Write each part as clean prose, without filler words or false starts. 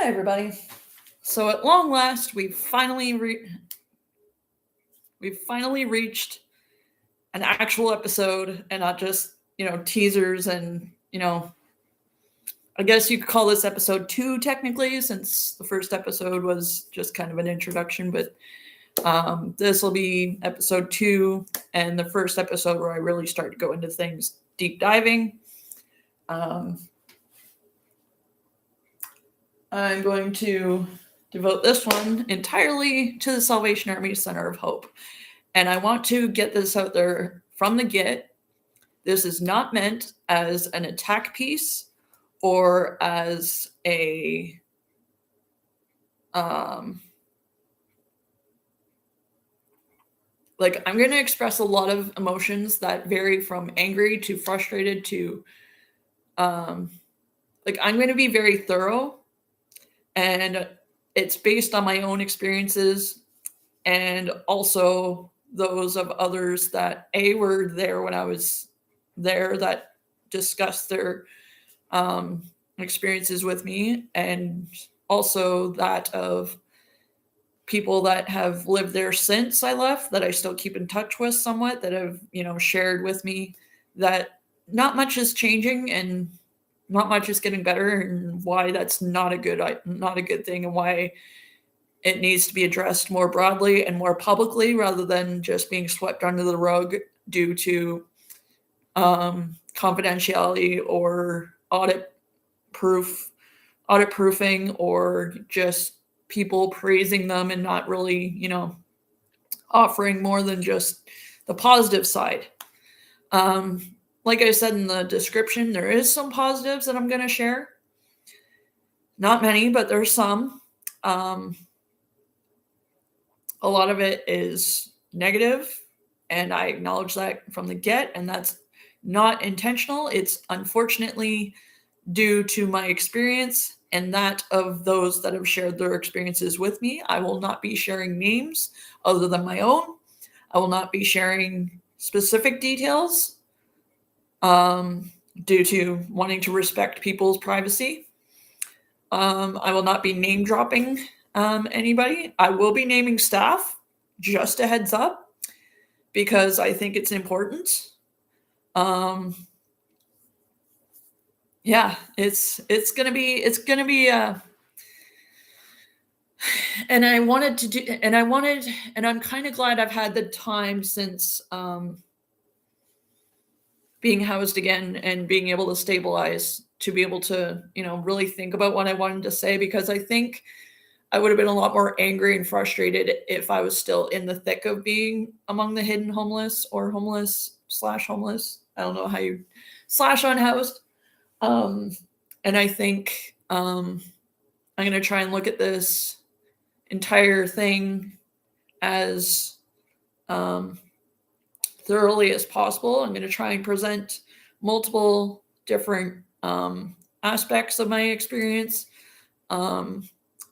Hi, everybody. So at long last, we've finally reached an actual episode, and not just teasers and I guess you could call this episode 2 technically, since the first episode was just kind of an introduction. But this will be episode 2, and the first episode where I really start to go into things deep diving. Um, I'm going to devote this one entirely to the Salvation Army Center of Hope. And I want to get this out there from the get. This is not meant as an attack piece or as a I'm going to express a lot of emotions that vary from angry to frustrated to I'm going to be very thorough, and it's based on my own experiences and also those of others that were there when I was there, that discussed their experiences with me, and also that of people that have lived there since I left, that I still keep in touch with somewhat, that have shared with me that not much is changing and not much is getting better, and why that's not a good thing, and why it needs to be addressed more broadly and more publicly rather than just being swept under the rug due to confidentiality or audit proofing, or just people praising them and not really, offering more than just the positive side. Like I said in the description, there is some positives that I'm going to share. Not many, but there's some. A lot of it is negative, and I acknowledge that from the get, and that's not intentional. It's unfortunately due to my experience and that of those that have shared their experiences with me. I will not be sharing names other than my own. I will not be sharing specific details due to wanting to respect people's privacy. I will not be name dropping anybody. I will be naming staff, just a heads up, because I think it's important. Yeah, it's gonna be and I'm kind of glad I've had the time since being housed again and being able to stabilize, to be able to really think about what I wanted to say, because I think I would have been a lot more angry and frustrated if I was still in the thick of being among the hidden homeless, or homeless/homeless. I don't know how you /unhoused. And I think I'm going to try and look at this entire thing as thoroughly as possible. I'm going to try and present multiple different aspects of my experience. I'm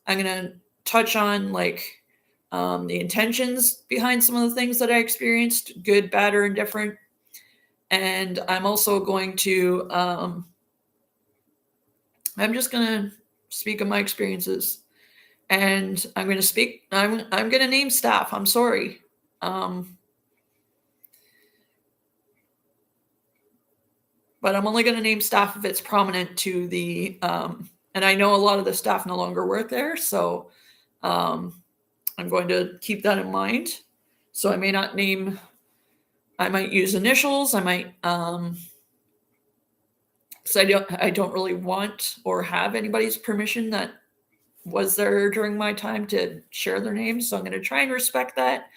going to touch on the intentions behind some of the things that I experienced, good, bad, or indifferent. And I'm also going to I'm just going to speak of my experiences, and I'm going to name staff. I'm sorry. But I'm only going to name staff if it's prominent to the, and I know a lot of the staff no longer work there, so I'm going to keep that in mind. So I might use initials. I might, so I don't really want or have anybody's permission that was there during my time to share their names. So I'm going to try and respect that.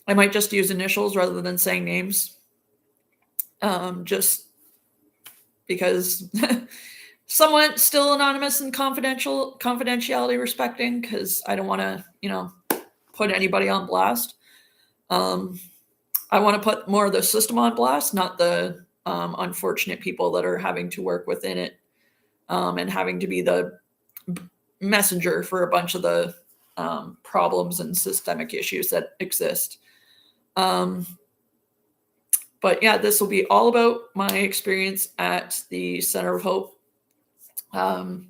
I might just use initials rather than saying names. Just because somewhat still anonymous and confidentiality respecting, because I don't want to, put anybody on blast. I want to put more of the system on blast, not the unfortunate people that are having to work within it, and having to be the messenger for a bunch of the problems and systemic issues that exist. But yeah, this will be all about my experience at the Center of Hope Um,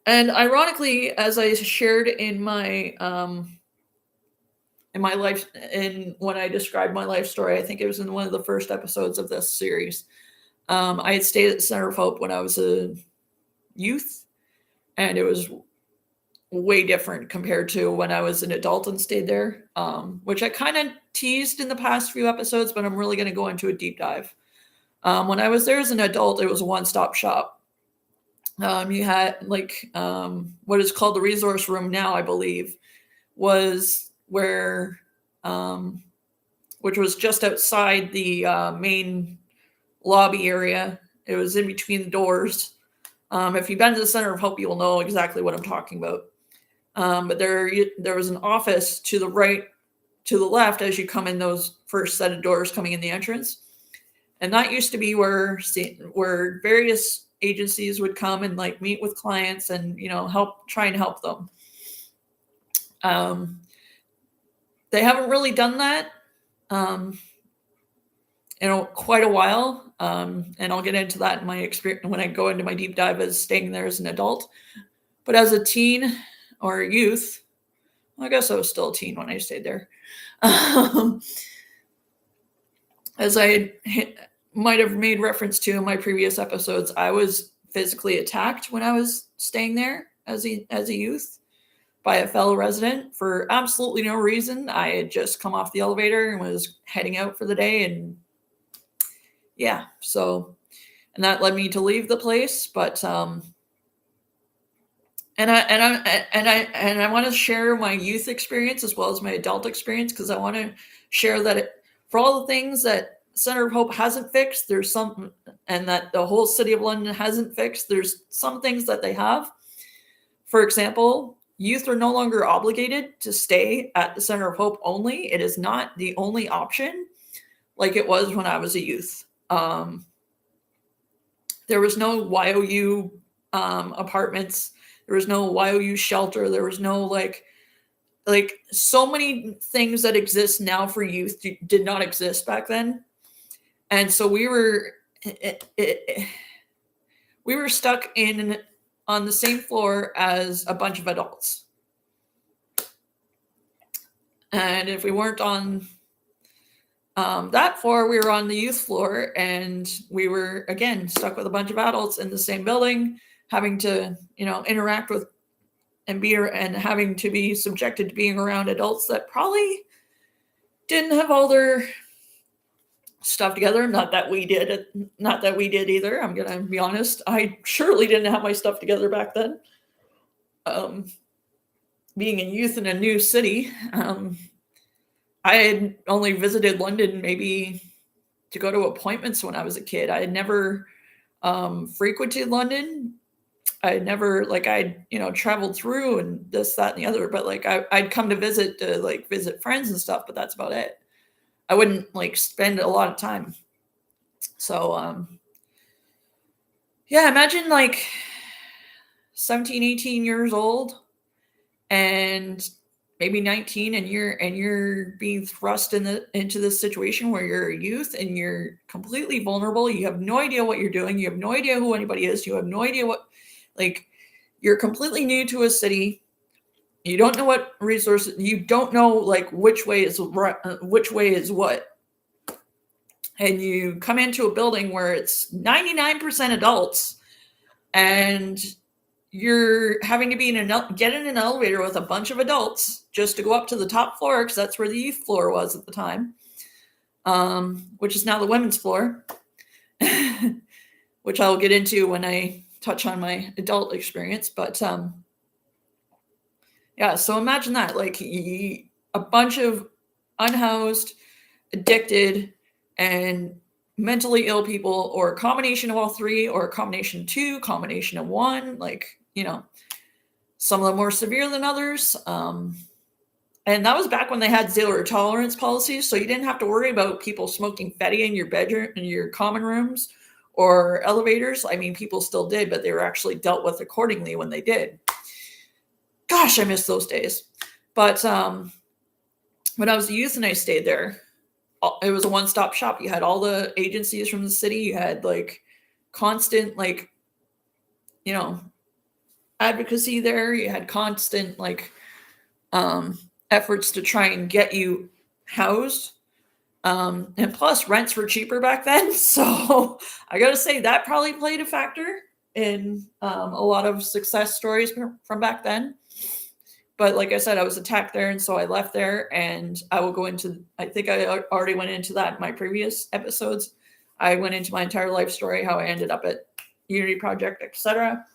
and ironically, as I shared in my life, in when I described my life story, I think it was in one of the first episodes of this series. I had stayed at the Center of Hope when I was a youth, and it was way different compared to when I was an adult and stayed there, which I kind of teased in the past few episodes, but I'm really going to go into a deep dive. When I was there as an adult, it was a one-stop shop. You had what is called the resource room now, I believe, was where, which was just outside the main lobby area. It was in between the doors. If you've been to the Center of Hope, you will know exactly what I'm talking about. But there was an office to the right, to the left, as you come in those first set of doors coming in the entrance. And that used to be where various agencies would come and like meet with clients and, try and help them. They haven't really done that in quite a while. And I'll get into that in my experience when I go into my deep dive as staying there as an adult. But as a teen or a youth, I guess I was still a teen when I stayed there. As I might have made reference to in my previous episodes, I was physically attacked when I was staying there as a youth by a fellow resident for absolutely no reason. I had just come off the elevator and was heading out for the day, and and that led me to leave the place. But and I want to share my youth experience as well as my adult experience, because I want to share that for all the things that Center of Hope hasn't fixed, there's some, and that the whole city of London hasn't fixed, there's some things that they have. For example, youth are no longer obligated to stay at the Center of Hope only. It is not the only option like it was when I was a youth. There was no YOU apartments. There was no YOU shelter. There was no like so many things that exist now for youth did not exist back then. And so we were stuck on the same floor as a bunch of adults. And if we weren't on that floor, we were on the youth floor, and we were again stuck with a bunch of adults in the same building, having to, interact with and having to be subjected to being around adults that probably didn't have all their stuff together. Not that we did either. I'm gonna be honest. I surely didn't have my stuff together back then. Being a youth in a new city, I had only visited London maybe to go to appointments when I was a kid. I had never frequented London. I had never I'd traveled through and this, that, and the other, but I'd come to visit friends and stuff, but that's about it. I wouldn't spend a lot of time. So imagine 17, 18 years old and maybe 19, and you're being thrust into this situation where you're a youth and you're completely vulnerable. You have no idea what you're doing. You have no idea who anybody is. You have no idea what, you're completely new to a city. You don't know what resources, you don't know which way is what. And you come into a building where it's 99% adults, and you're having to get in an elevator with a bunch of adults just to go up to the top floor, because that's where the youth floor was at the time, which is now the women's floor, which I'll get into when I touch on my adult experience. But so imagine that, a bunch of unhoused, addicted, and mentally ill people, or a combination of all three, or a combination of two, combination of one, some of them more severe than others. And that was back when they had zero tolerance policies, so you didn't have to worry about people smoking fetty in your bedroom, in your common rooms or elevators. I mean, people still did, but they were actually dealt with accordingly when they did. Gosh, I miss those days. But when I was a youth and I stayed there, it was a one-stop shop. You had all the agencies from the city. You had constant you know, advocacy there. You had constant efforts to try and get you housed. And plus rents were cheaper back then. So I gotta say that probably played a factor in a lot of success stories from back then. But like I said, I was attacked there, and so I left there. And I will go into, I think I already went into that in my previous episodes. I went into my entire life story, how I ended up at Unity Project, etc.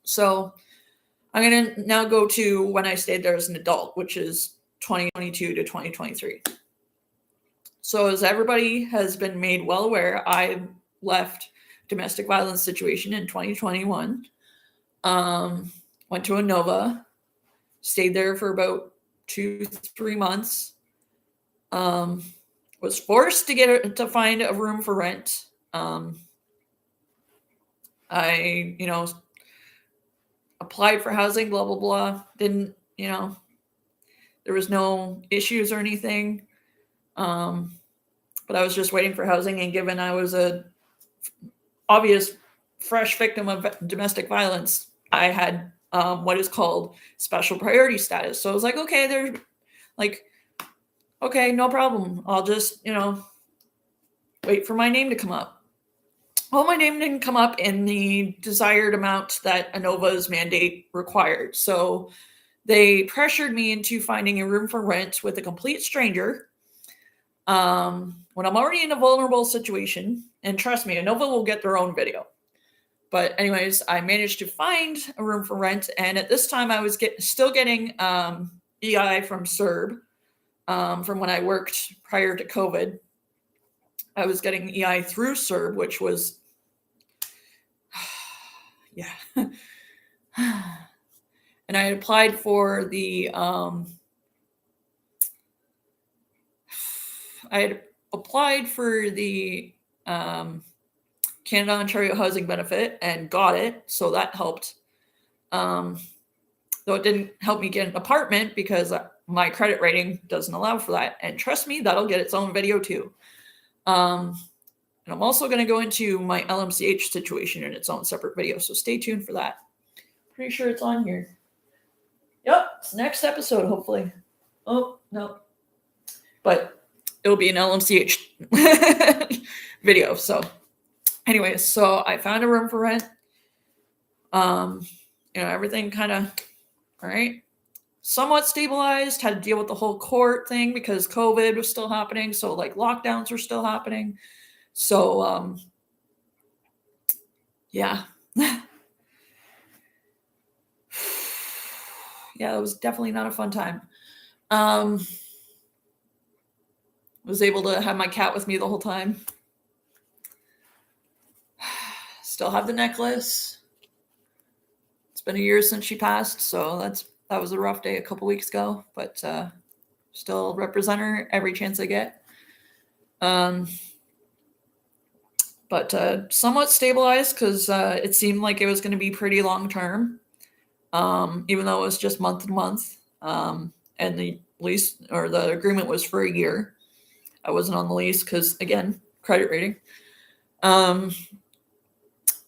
So I'm going to now go to when I stayed there as an adult, which is 2022 to 2023. So as everybody has been made well aware, I left domestic violence situation in 2021. Went to Inova, stayed there for about 2-3 months. Was forced to find a room for rent. I, applied for housing, blah, blah, blah. Didn't, there was no issues or anything. But I was just waiting for housing, and given I was a obvious fresh victim of domestic violence, I had what is called special priority status. So I was like, okay, okay, no problem. I'll just, wait for my name to come up. Well, my name didn't come up in the desired amount that Inova's mandate required. So they pressured me into finding a room for rent with a complete stranger. When I'm already in a vulnerable situation, and trust me, Inova will get their own video. But anyways, I managed to find a room for rent. And at this time I was still getting EI from CERB from when I worked prior to COVID. I was getting EI through CERB, which was, yeah. And I had applied for the, Canada Ontario Housing Benefit and got it, so that helped. Though it didn't help me get an apartment because my credit rating doesn't allow for that. And trust me, that'll get its own video too. And I'm also going to go into my LMCH situation in its own separate video, so stay tuned for that. Pretty sure it's on here. Yep, it's next episode, hopefully. Oh, no. But it'll be an LMCH video, so... Anyways, so I found a room for rent. Everything kind of, all right, somewhat stabilized. Had to deal with the whole court thing because COVID was still happening. So lockdowns were still happening. So, yeah. Yeah, it was definitely not a fun time. Was able to have my cat with me the whole time. Still have the necklace. It's been a year since she passed, so that was a rough day a couple weeks ago, but still represent her every chance I get. But somewhat stabilized because it seemed like it was going to be pretty long term, even though it was just month to month, and the lease or the agreement was for a year. I wasn't on the lease because, again, credit rating.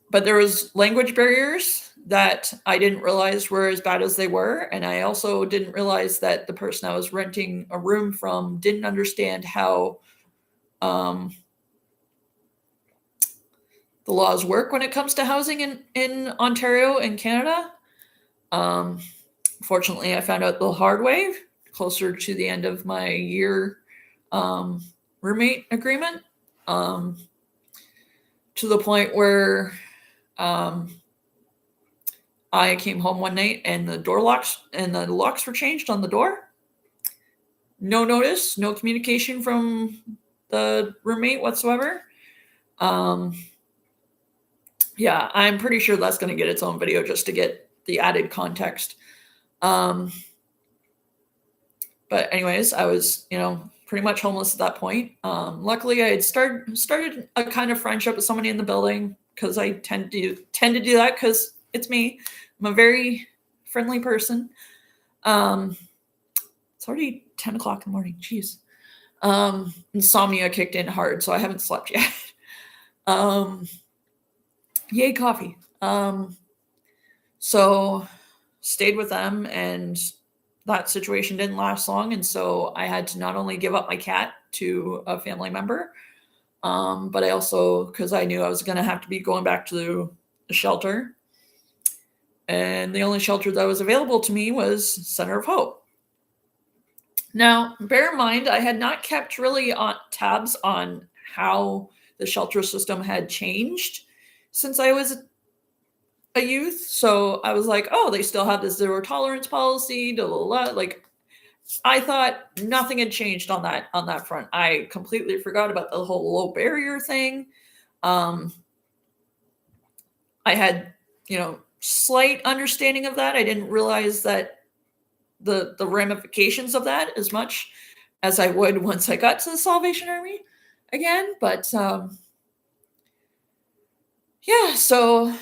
But there was language barriers that I didn't realize were as bad as they were. And I also didn't realize that the person I was renting a room from didn't understand how the laws work when it comes to housing in Ontario and Canada. Fortunately, I found out the hard way closer to the end of my year roommate agreement, to the point where I came home one night and the locks were changed on the door. No notice, no communication from the roommate whatsoever. Yeah, I'm pretty sure that's going to get its own video just to get the added context. But anyways, I was, pretty much homeless at that point. Luckily, I had started a kind of friendship with somebody in the building because I tend to do that because it's me. I'm a very friendly person. It's already 10 o'clock in the morning. Jeez. Insomnia kicked in hard, so I haven't slept yet. Yay, coffee. So stayed with them, and that situation didn't last long. And so I had to not only give up my cat to a family member, but I also, because I knew I was going to have to be going back to the shelter, and the only shelter that was available to me was Center of Hope. Now, bear in mind, I had not kept really on tabs on how the shelter system had changed since I was a youth. So I was like, oh, they still have the zero tolerance policy, blah, blah, blah. Like, I thought nothing had changed on that front. I completely forgot about the whole low barrier thing. I had, slight understanding of that. I didn't realize that the ramifications of that as much as I would once I got to the Salvation Army again. But yeah, so of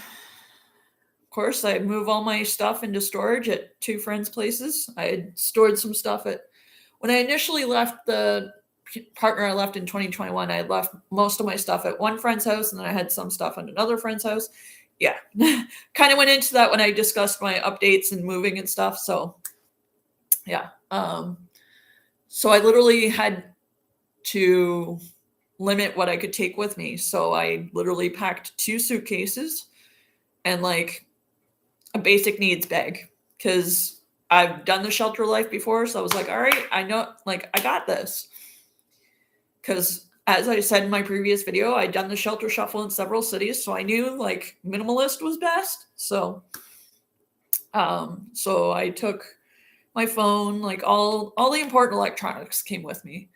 course I move all my stuff into storage at two friends' places. I had stored some stuff when I initially left the partner I left in 2021, I had left most of my stuff at one friend's house, and then I had some stuff at another friend's house. Yeah, kind of went into that when I discussed my updates and moving and stuff. So yeah, so I literally had to limit what I could take with me. So I literally packed 2 suitcases and like a basic needs bag, because I've done the shelter life before. So I was like, all right, I know, like, I got this. Because as I said in my previous video, I'd done the shelter shuffle in several cities. So I knew like minimalist was best. So, so I took my phone, like all the important electronics came with me.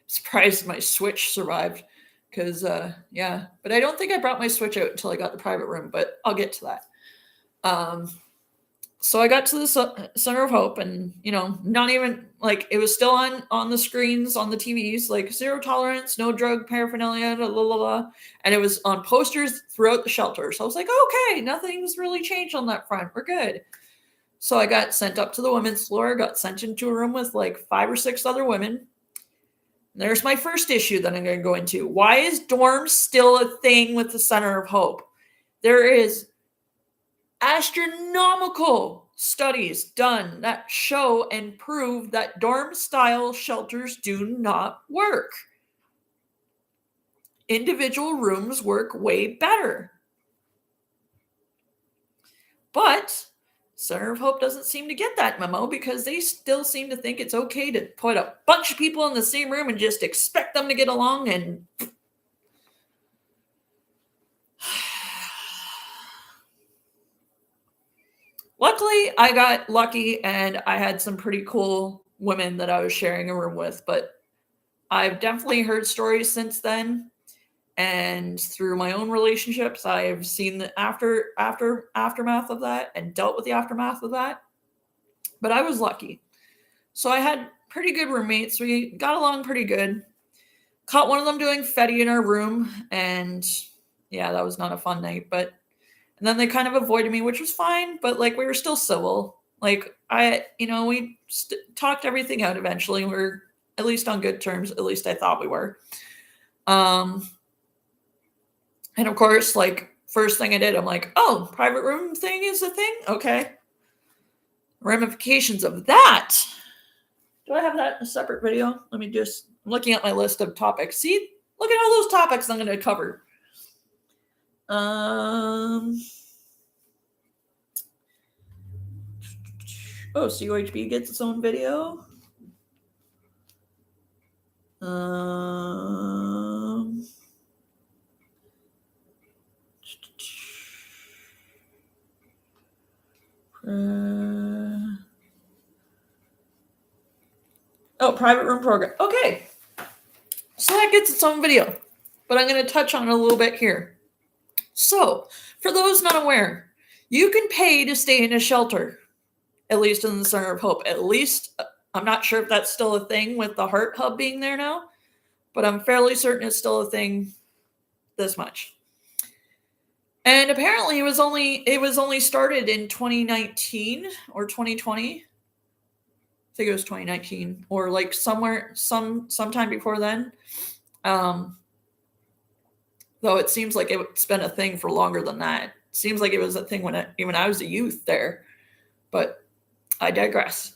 Surprised my Switch survived, because yeah, but I don't think I brought my Switch out until I got the private room, but I'll get to that. So I got to the Center of Hope, and not even like, it was still on the screens on the TVs, like zero tolerance, no drug paraphernalia, blah, blah, blah, and it was on posters throughout the shelter. So I was like, okay, nothing's really changed on that front. We're good. So I got sent up to the women's floor, got sent into a room with like 5 or 6 other women. There's my first issue that I'm going to go into. Why is dorms still a thing with the Center of Hope? There is astronomical studies done that show and prove that dorm-style shelters do not work. Individual rooms work way better. But Center of Hope doesn't seem to get that memo, because they still seem to think it's okay to put a bunch of people in the same room and just expect them to get along. And luckily, I got lucky and I had some pretty cool women that I was sharing a room with. But I've definitely heard stories since then. And through my own relationships, I've seen the aftermath of that and dealt with the aftermath of that. But I was lucky. So I had pretty good roommates. We got along pretty good. Caught one of them doing Fetty in our room. And yeah, that was not a fun night. And then they kind of avoided me, which was fine. But like, we were still civil. Like we talked everything out eventually. We were at least on good terms. At least I thought we were. And of course, like, first thing I did, I'm like, oh, private room thing is a thing? Okay. Ramifications of that. Do I have that in a separate video? I'm looking at my list of topics. See, look at all those topics I'm going to cover. Oh, COHB gets its own video. Private room program. Okay. So that gets its own video, but I'm going to touch on it a little bit here. So, for those not aware, you can pay to stay in a shelter, at least in the Center of Hope. At least, I'm not sure if that's still a thing with the Heart Hub being there now, but I'm fairly certain it's still a thing this much. And apparently it was only started in 2019 or 2020. I think it was 2019, or like sometime before then. Though it seems like it's been a thing for longer than that. It seems like it was a thing when even I was a youth there, but I digress.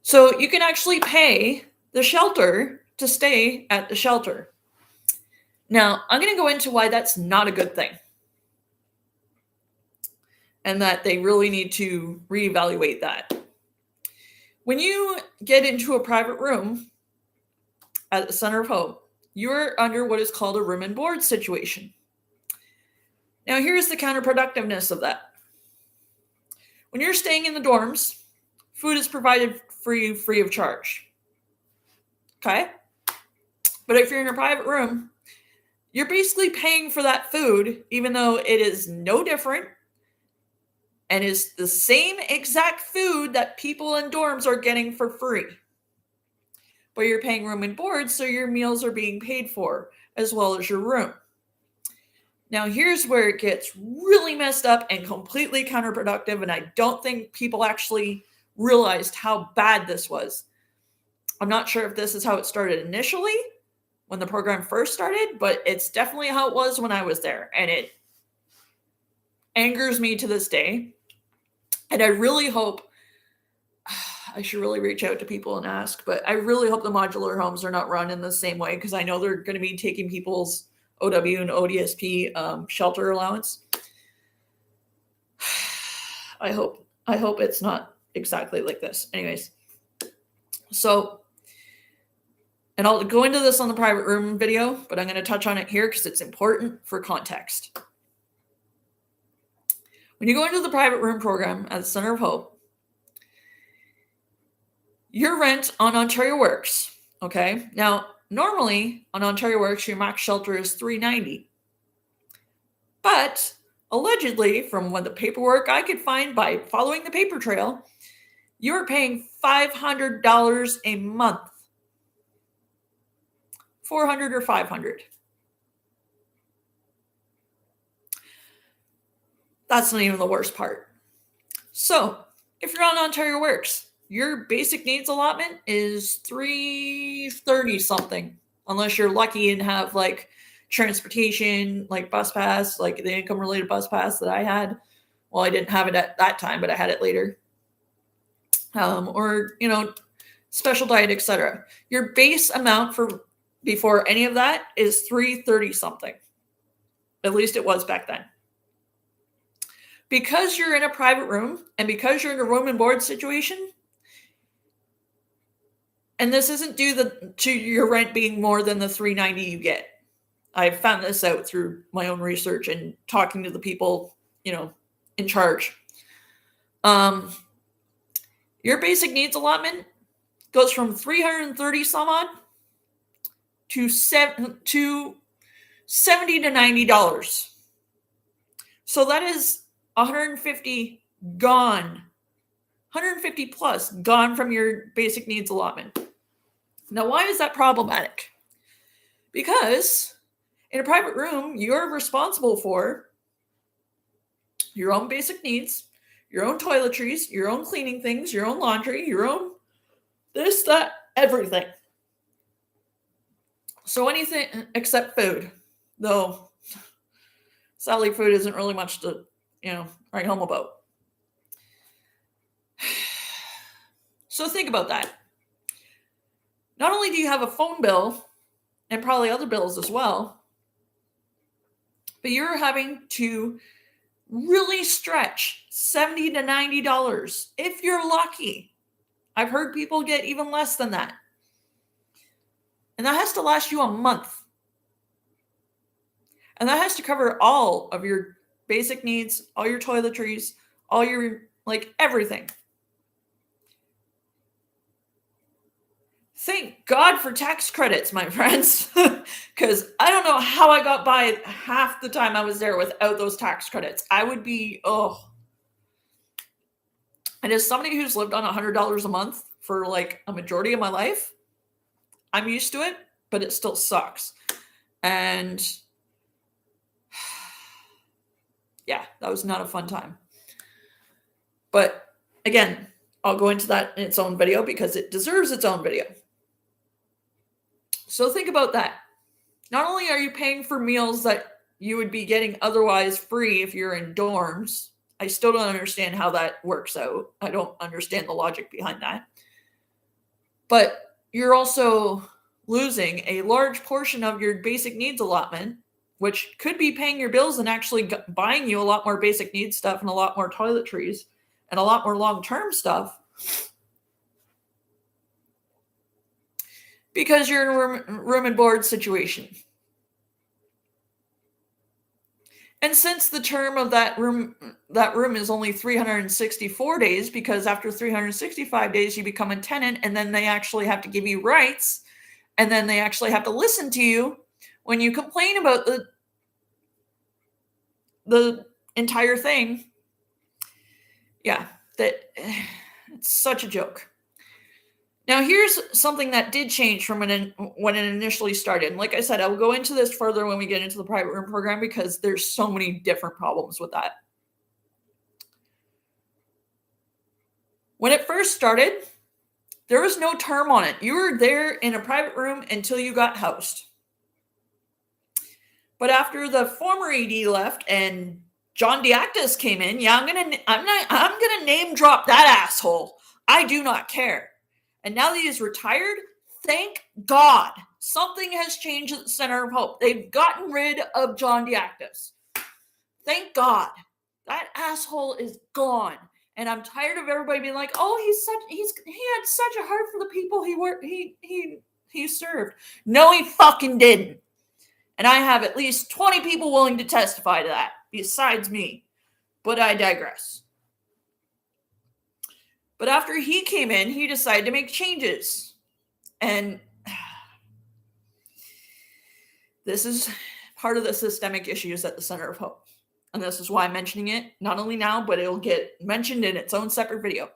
So you can actually pay the shelter to stay at the shelter. Now, I'm going to go into why that's not a good thing, and that they really need to reevaluate that. When you get into a private room at the Center of Hope, you're under what is called a room and board situation. Now, here's the counterproductiveness of that. When you're staying in the dorms, food is provided for you free of charge. Okay? But if you're in a private room, you're basically paying for that food, even though it is no different and is the same exact food that people in dorms are getting for free. But you're paying room and board, so your meals are being paid for, as well as your room. Now, here's where it gets really messed up and completely counterproductive, and I don't think people actually realized how bad this was. I'm not sure if this is how it started initially, when the program first started, but it's definitely how it was when I was there, and it angers me to this day. And I really hope, I should really reach out to people and ask, but I really hope the modular homes are not run in the same way, because I know they're going to be taking people's OW and ODSP shelter allowance. I hope it's not exactly like this. Anyways, so, and I'll go into this on the private room video, but I'm going to touch on it here because it's important for context. When you go into the private room program at the Center of Hope, your rent on Ontario Works, okay? Now, normally on Ontario Works, your max shelter is $390. But allegedly, from what the paperwork I could find by following the paper trail, you're paying $500 a month. $400 or $500. That's not even the worst part. So, if you're on Ontario Works, your basic needs allotment is $330 something, unless you're lucky and have like transportation, like bus pass, like the income related bus pass that I had. Well, I didn't have it at that time, but I had it later. Or, special diet, etc. Your base amount for before any of that is $330 something. At least it was back then. Because you're in a private room and because you're in a room and board situation, and this isn't due to your rent being more than the $390 you get. I found this out through my own research and talking to the people, in charge. Your basic needs allotment goes from $330 some odd to $70 to $90. So that is $150 gone. $150 plus gone from your basic needs allotment. Now, why is that problematic? Because in a private room, you're responsible for your own basic needs, your own toiletries, your own cleaning things, your own laundry, your own this, that, everything. So anything except food, though sadly food isn't really much to, write home about. So think about that. Not only do you have a phone bill and probably other bills as well, but you're having to really stretch $70 to $90 if you're lucky. I've heard people get even less than that. And that has to last you a month. And that has to cover all of your basic needs, all your toiletries, all your, everything. Thank God for tax credits, my friends, because I don't know how I got by half the time I was there without those tax credits. I would be, And as somebody who's lived on $100 a month for a majority of my life, I'm used to it, but it still sucks. And yeah, that was not a fun time. But again, I'll go into that in its own video because it deserves its own video. So think about that. not only are you paying for meals that you would be getting otherwise free if you're in dorms. I still don't understand how that works out. I don't understand the logic behind that. But you're also losing a large portion of your basic needs allotment, which could be paying your bills and actually buying you a lot more basic needs stuff and a lot more toiletries and a lot more long-term stuff, because you're in a room and board situation. And since the term of that room is only 364 days, because after 365 days you become a tenant, and then they actually have to give you rights, and then they actually have to listen to you when you complain about the entire thing. Yeah, it's such a joke. Now, here's something that did change from when it initially started. And like I said, I will go into this further when we get into the private room program, because there's so many different problems with that. When it first started, there was no term on it. You were there in a private room until you got housed. But after the former ED left and John Diactis came in, I'm gonna name drop that asshole. I do not care. And now that he is retired, thank God, something has changed at the Center of Hope. They've gotten rid of John Diactis. Thank God. That asshole is gone. And I'm tired of everybody being like, "Oh, he had such a heart for the people he served." No, he fucking didn't. And I have at least 20 people willing to testify to that, besides me. But I digress. But after he came in, he decided to make changes. And this is part of the systemic issues at the Center of Hope. And this is why I'm mentioning it, not only now, but it'll get mentioned in its own separate video.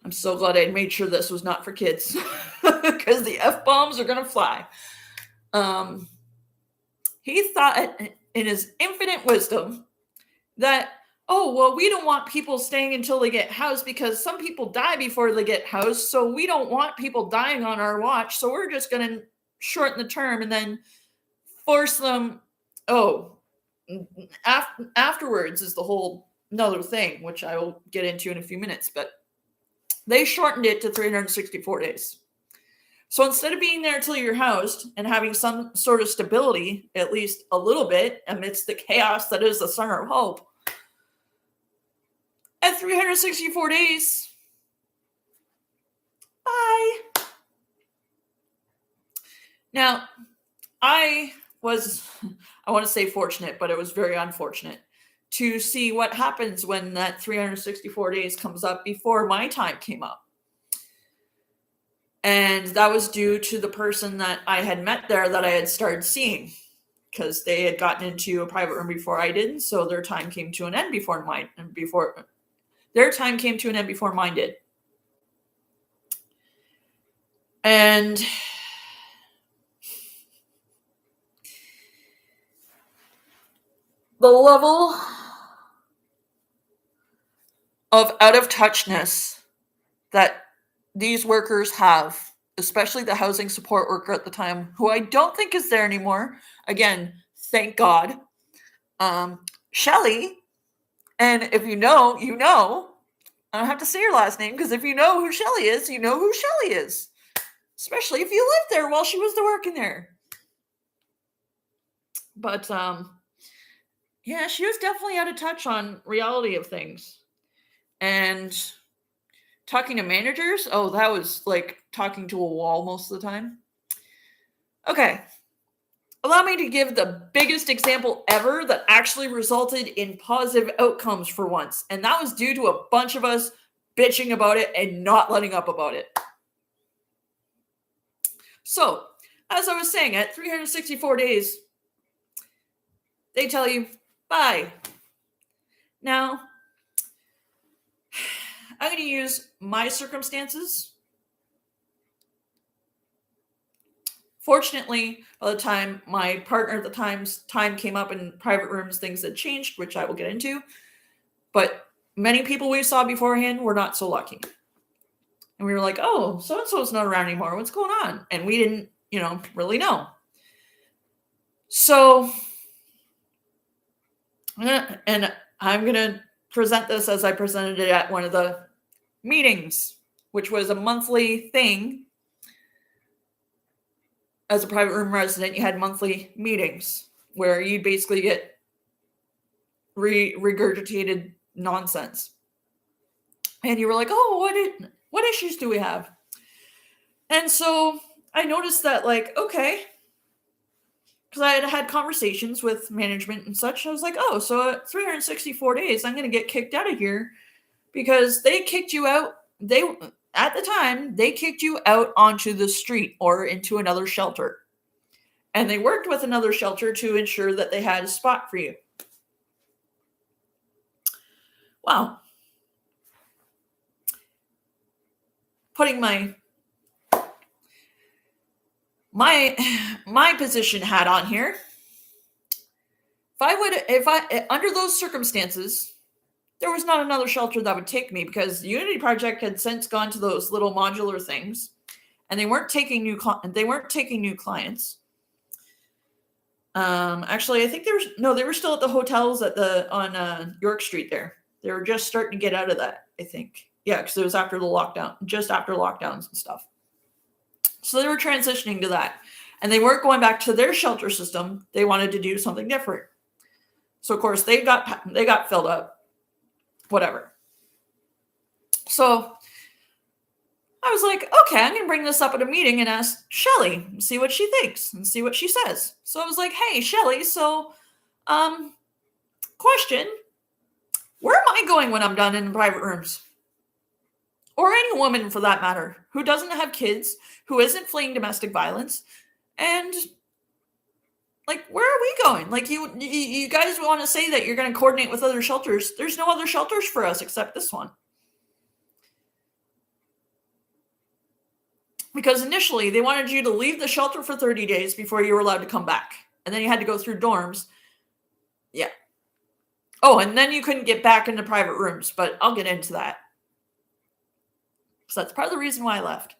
I'm so glad I made sure this was not for kids, because the F-bombs are going to fly. He thought, in his infinite wisdom, that, oh, well, we don't want people staying until they get housed, because some people die before they get housed, so we don't want people dying on our watch, so we're just going to shorten the term and then force them. Afterwards is the whole another thing, which I will get into in a few minutes, but they shortened it to 364 days. So instead of being there until you're housed and having some sort of stability, at least a little bit, amidst the chaos that is the Center of Hope, at 364 days, bye. Now, I want to say fortunate, but it was very unfortunate to see what happens when that 364 days comes up before my time came up. And that was due to the person that I had met there that I had started seeing, because they had gotten into a private room before I did, so their time came to an end before mine did. And the level of out of touchness that these workers have, especially the housing support worker at the time, who I don't think is there anymore. Again, thank God. Shelly, and if you know, you know. I don't have to say your last name, because if you know who Shelly is, you know who Shelly is. Especially if you lived there while she was working there. But, yeah, she was definitely out of touch on reality of things. And talking to managers, that was like talking to a wall most of the time. Okay. Allow me to give the biggest example ever that actually resulted in positive outcomes for once. And that was due to a bunch of us bitching about it and not letting up about it. So, as I was saying, at 364 days, they tell you, bye. Now, I'm going to use my circumstances. Fortunately, by the time my partner at the time came up in private rooms, things had changed, which I will get into. But many people we saw beforehand were not so lucky. And we were like, oh, so-and-so's not around anymore. What's going on? And we didn't, really know. So, and I'm going to present this as I presented it at one of the meetings, which was a monthly thing. As a private room resident, you had monthly meetings where you'd basically get regurgitated nonsense. And you were like, oh, what issues do we have? And so I noticed that, like, okay, because I had conversations with management and such. I was like, oh, so at 364 days, I'm going to get kicked out of here because they kicked you out. At the time, they kicked you out onto the street or into another shelter. And they worked with another shelter to ensure that they had a spot for you. Wow. Putting my position hat on here. If I under those circumstances, there was not another shelter that would take me because the Unity Project had since gone to those little modular things, and they weren't taking new clients. Actually, I think they were still at the hotels on York Street there. They were just starting to get out of that, I think. Yeah, because it was after the lockdown, just after lockdowns and stuff. So they were transitioning to that. And they weren't going back to their shelter system. They wanted to do something different. So, of course, they got filled up. Whatever. So I was like, okay, I'm going to bring this up at a meeting and ask Shelly, see what she thinks and see what she says. So I was like, hey, Shelly, so, question, where am I going when I'm done in private rooms? Or any woman, for that matter, who doesn't have kids, who isn't fleeing domestic violence, and, like, where are we going? Like, you guys want to say that you're going to coordinate with other shelters. There's no other shelters for us except this one. Because initially, they wanted you to leave the shelter for 30 days before you were allowed to come back. And then you had to go through dorms. Yeah. Oh, and then you couldn't get back into private rooms, but I'll get into that. So that's part of the reason why I left.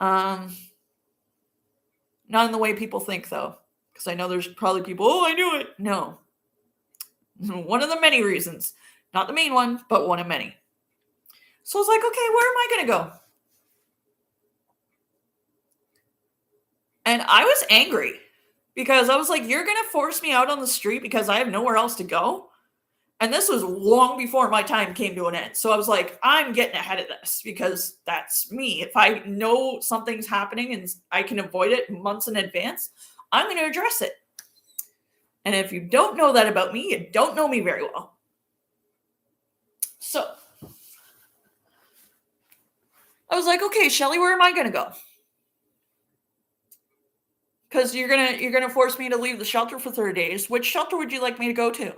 Not in the way people think, though. Because I know there's probably people, oh, I knew it. No. One of the many reasons. Not the main one, but one of many. So I was like, okay, where am I going to go? And I was angry because I was like, you're going to force me out on the street because I have nowhere else to go? And this was long before my time came to an end. So I was like, I'm getting ahead of this because that's me. If I know something's happening and I can avoid it months in advance, I'm going to address it. And if you don't know that about me, you don't know me very well. So I was like, okay, Shelly, where am I going to go? Because you're gonna force me to leave the shelter for 30 days. Which shelter would you like me to go to?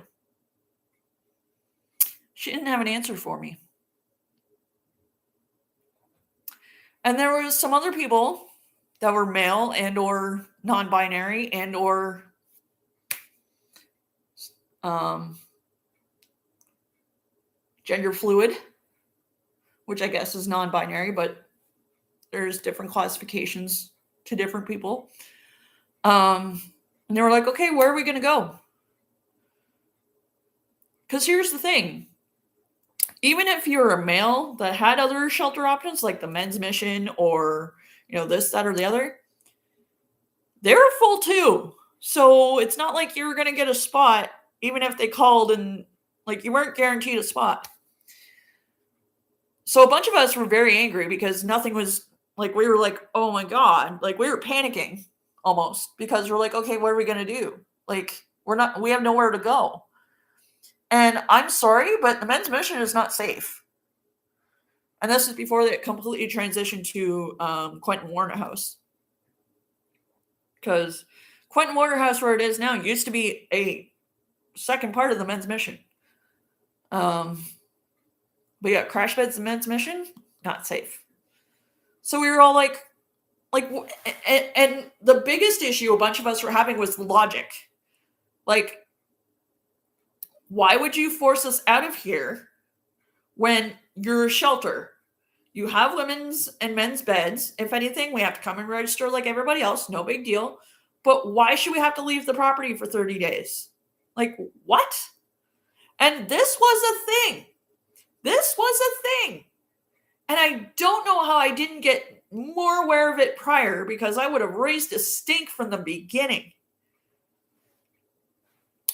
She didn't have an answer for me. And there was some other people that were male and or non-binary and or gender fluid, which I guess is non-binary, but there's different classifications to different people. And they were like, okay, where are we going to go? Because here's the thing. Even if you're a male that had other shelter options, like the men's mission or, this, that, or the other, they're full too. So it's not like you're going to get a spot, even if they called and, like, you weren't guaranteed a spot. So a bunch of us were very angry because nothing was, like, we were like, oh my God, like, we were panicking almost because we're like, okay, what are we going to do? Like, we have nowhere to go. And I'm sorry, but the men's mission is not safe. And this is before they completely transitioned to Quentin Warner House. Because Quentin Warner House, where it is now, used to be a second part of the men's mission. But yeah, crash beds and men's mission, not safe. So we were all like, and the biggest issue a bunch of us were having was logic. Like, why would you force us out of here when you're a shelter? You have women's and men's beds. If anything, we have to come and register like everybody else. No big deal. But why should we have to leave the property for 30 days? Like, what? And this was a thing. This was a thing. And I don't know how I didn't get more aware of it prior, because I would have raised a stink from the beginning.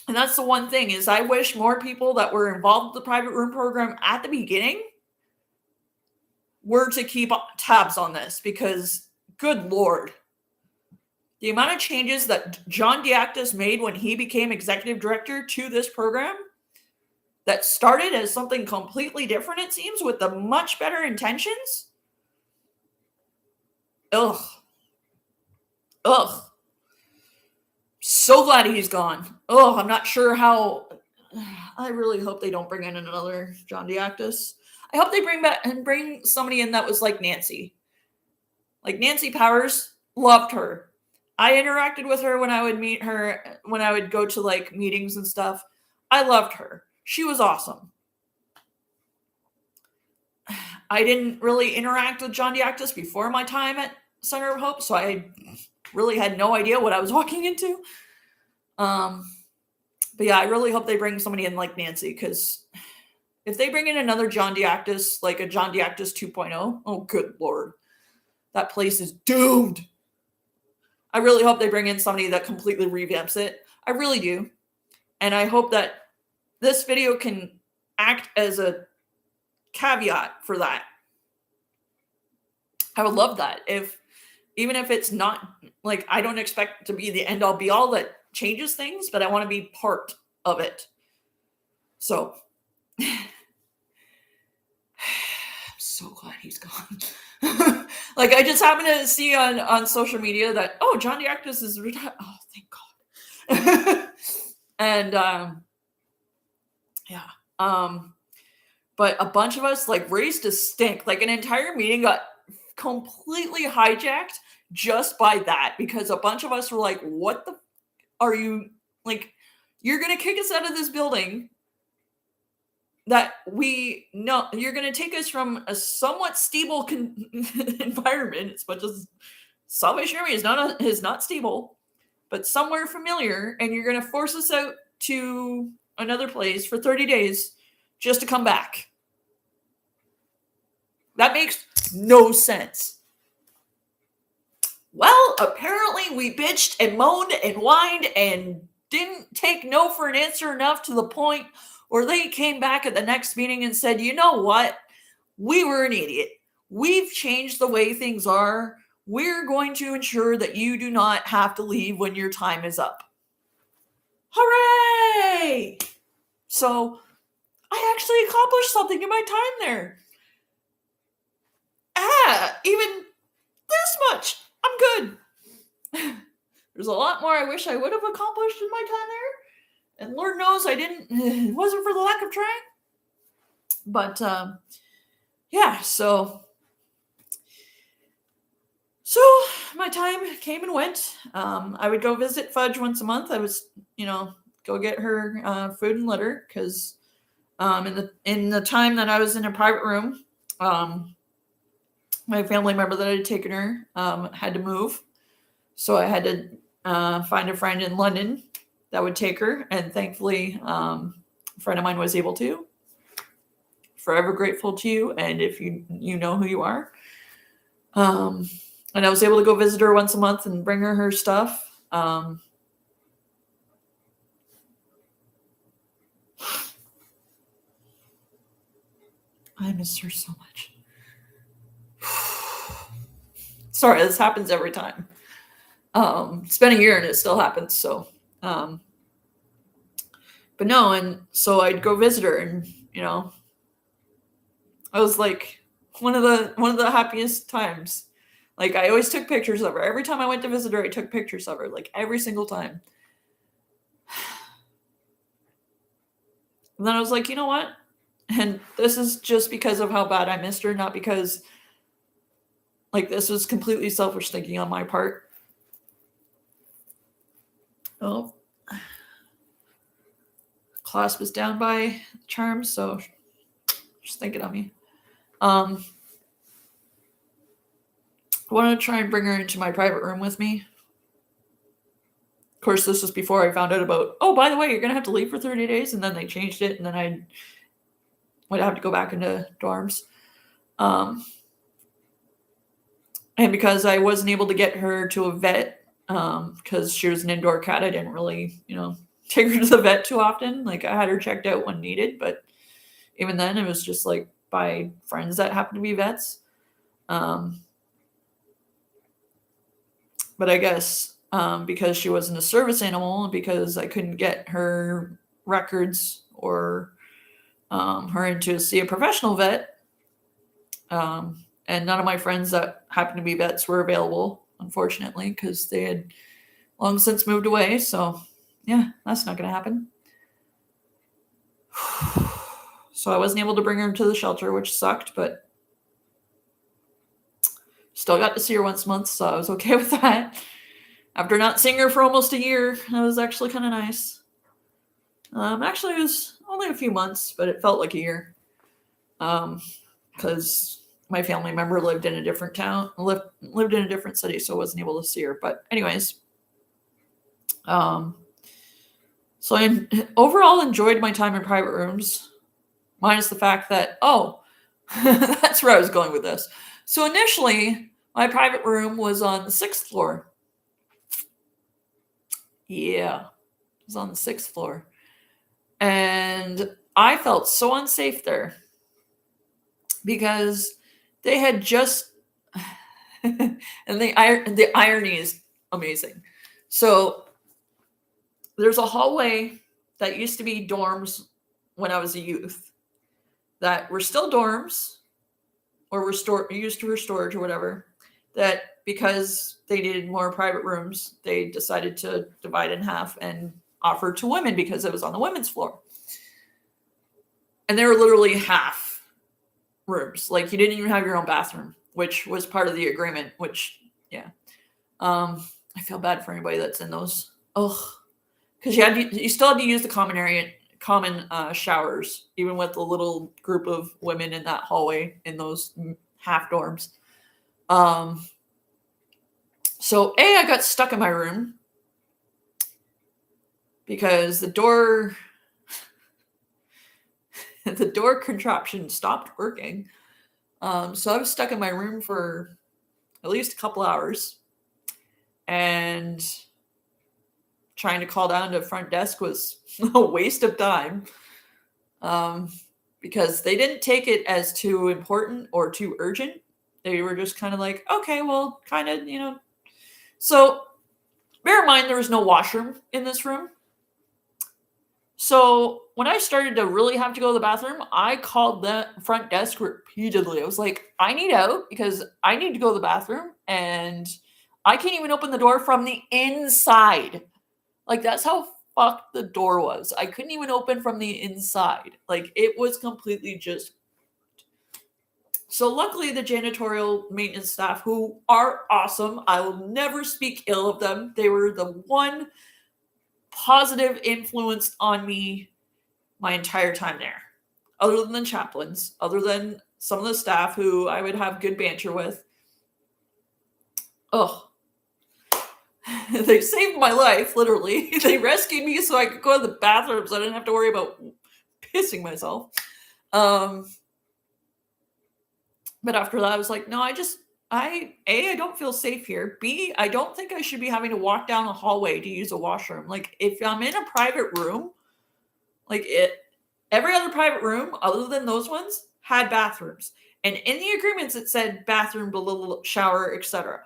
And that's the one thing, is I wish more people that were involved with the private room program at the beginning were to keep tabs on this, because good Lord, the amount of changes that John Diaktis made when he became executive director to this program, that started as something completely different, it seems, with the much better intentions. Ugh. So glad he's gone. I'm not sure how. I really hope they don't bring in another John Diaktis. I hope they bring somebody in that was like Nancy. Like Nancy Powers, loved her. I interacted with her when I would meet her, when I would go to like meetings and stuff. I loved her. She was awesome. I didn't really interact with John Diaktis before my time at Center of Hope, so I really had no idea what I was walking into. But yeah, I really hope they bring somebody in like Nancy, because if they bring in another John Diaktis, like a John Diaktis 2.0, oh good Lord, that place is doomed. I really hope they bring in somebody that completely revamps it. I really do. And I hope that this video can act as a caveat for that. I would love that. Even if it's not, like, I don't expect it to be the end all be all that changes things, but I want to be part of it. So, I'm so glad he's gone. Like, I just happened to see on social media that, John Diaktis is retired. Oh, thank God. And, yeah. But a bunch of us like raised a stink. Like an entire meeting got completely hijacked just by that, because a bunch of us were like, what the are you, like, you're going to kick us out of this building that we know, you're going to take us from a somewhat stable environment, as much as Salvation Army is not stable, but somewhere familiar, and you're going to force us out to another place for 30 days just to come back. That makes no sense. Well, apparently we bitched and moaned and whined and didn't take no for an answer enough to the point where they came back at the next meeting and said, you know what? We were an idiot. We've changed the way things are. We're going to ensure that you do not have to leave when your time is up. Hooray! So I actually accomplished something in my time there. Even this much. I'm good. There's a lot more I wish I would have accomplished in my time there. And Lord knows I didn't. It wasn't for the lack of trying. But, yeah, so my time came and went. I would go visit Fudge once a month. I was, go get her food and litter, because in the time that I was in a private room, my family member that had taken her had to move. So I had to find a friend in London that would take her. And thankfully, a friend of mine was able to. Forever grateful to you. And if you know who you are. And I was able to go visit her once a month and bring her stuff. I miss her so much. Sorry, this happens every time. It's been a year and it still happens. So, but no, and so I'd go visit her, and I was like one of the happiest times. Like, I always took pictures of her. Every time I went to visit her, I took pictures of her, like every single time. And then I was like, you know what? And this is just because of how bad I missed her, not because, like, this was completely selfish thinking on my part. Oh, clasp is down by Charms, so just thinking of me. I wanted to try and bring her into my private room with me. Of course, this was before I found out about, oh, by the way, you're going to have to leave for 30 days. And then they changed it. And then I would have to go back into dorms. And because I wasn't able to get her to a vet, because she was an indoor cat, I didn't really, take her to the vet too often. Like, I had her checked out when needed, but even then it was just like by friends that happened to be vets. But I guess because she wasn't a service animal, because I couldn't get her records or her in to see a professional vet, and none of my friends that happened to be vets were available, unfortunately, because they had long since moved away. So yeah, that's not going to happen. So I wasn't able to bring her to the shelter, which sucked, but still got to see her once a month, so I was okay with that. After not seeing her for almost a year, that was actually kind of nice. Actually, it was only a few months, but it felt like a year. Because my family member lived in a different town, lived in a different city, so I wasn't able to see her. But anyways, so I overall enjoyed my time in private rooms, minus the fact that, that's where I was going with this. So initially, my private room was on the 6th floor. Yeah, it was on the 6th floor. And I felt so unsafe there because they had just, and the irony is amazing. So there's a hallway that used to be dorms when I was a youth that were still dorms or were used for storage or whatever, that because they needed more private rooms, they decided to divide in half and offer to women because it was on the women's floor. And they were literally half rooms. Like, you didn't even have your own bathroom, which was part of the agreement, which, yeah. I feel bad for anybody that's in those. Ugh. Because you still had to use the common showers, even with the little group of women in that hallway in those half dorms. So I got stuck in my room because the door contraption stopped working. So I was stuck in my room for at least a couple hours, and trying to call down to front desk was a waste of time, because they didn't take it as too important or too urgent. They were just kind of like, okay, well, kind of, So bear in mind, there was no washroom in this room. So when I started to really have to go to the bathroom, I called the front desk repeatedly. I was like, I need out because I need to go to the bathroom, and I can't even open the door from the inside. Like, that's how fucked the door was. I couldn't even open from the inside. Like, it was completely just. So luckily, the janitorial maintenance staff, who are awesome, I will never speak ill of them. They were the one positive influence on me my entire time there. Other than the chaplains, other than some of the staff who I would have good banter with. Oh, they saved my life, literally. They rescued me so I could go to the bathroom so I didn't have to worry about pissing myself. But after that, I was like, no, I don't feel safe here. B, I don't think I should be having to walk down a hallway to use a washroom. Like, if I'm in a private room, every other private room, other than those ones, had bathrooms. And in the agreements, it said bathroom, below, shower, etc.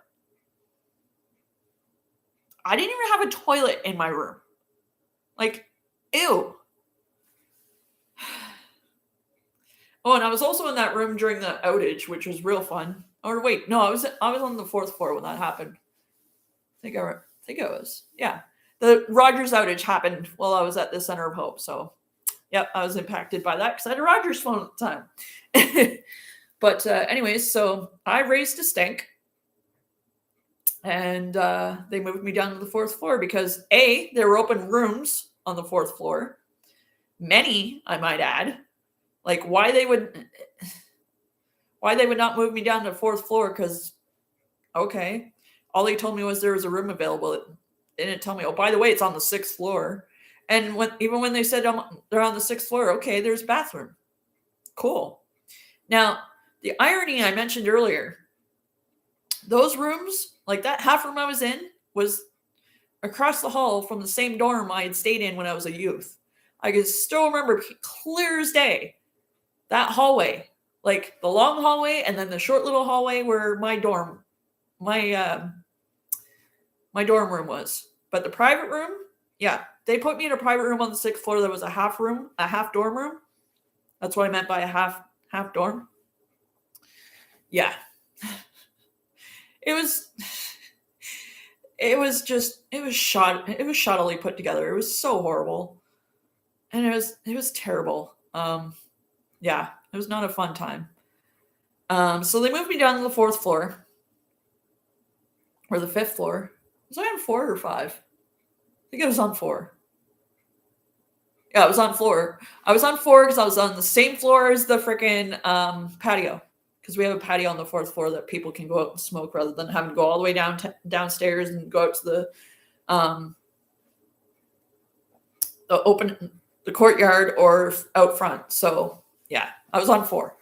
I didn't even have a toilet in my room. Like, ew. Oh, and I was also in that room during the outage, which was real fun. Or wait, no, I was on the 4th floor when that happened. I think I was. Yeah. The Rogers outage happened while I was at the Center of Hope. So, yep, I was impacted by that because I had a Rogers phone at the time. But anyways, so I raised a stink. And they moved me down to the 4th floor because there were open rooms on the 4th floor. Many, I might add. Like, why they would not move me down to the 4th floor, because Okay. All they told me was there was a room available. They didn't tell me, oh, by the way, it's on the 6th floor. And even when they said they're on the 6th floor, okay, there's a bathroom. Cool. Now, the irony I mentioned earlier, those rooms, like that half room I was in, was across the hall from the same dorm I had stayed in when I was a youth. I can still remember clear as day that hallway, like the long hallway and then the short little hallway where my dorm room was. But the private room, yeah, they put me in a private room on the 6th floor that was a half dorm room. That's what I meant by a half dorm. Yeah. It was shoddily put together. It was so horrible. And it was terrible. Yeah, it was not a fun time. So they moved me down to the 4th floor. Or the 5th floor. Was I on 4 or 5? I think it was on 4. Yeah, I was on 4. I was on 4 because I was on the same floor as the freaking patio. Because we have a patio on the 4th floor that people can go out and smoke rather than having to go all the way downstairs and go out to the courtyard or out front. So yeah, I was on 4.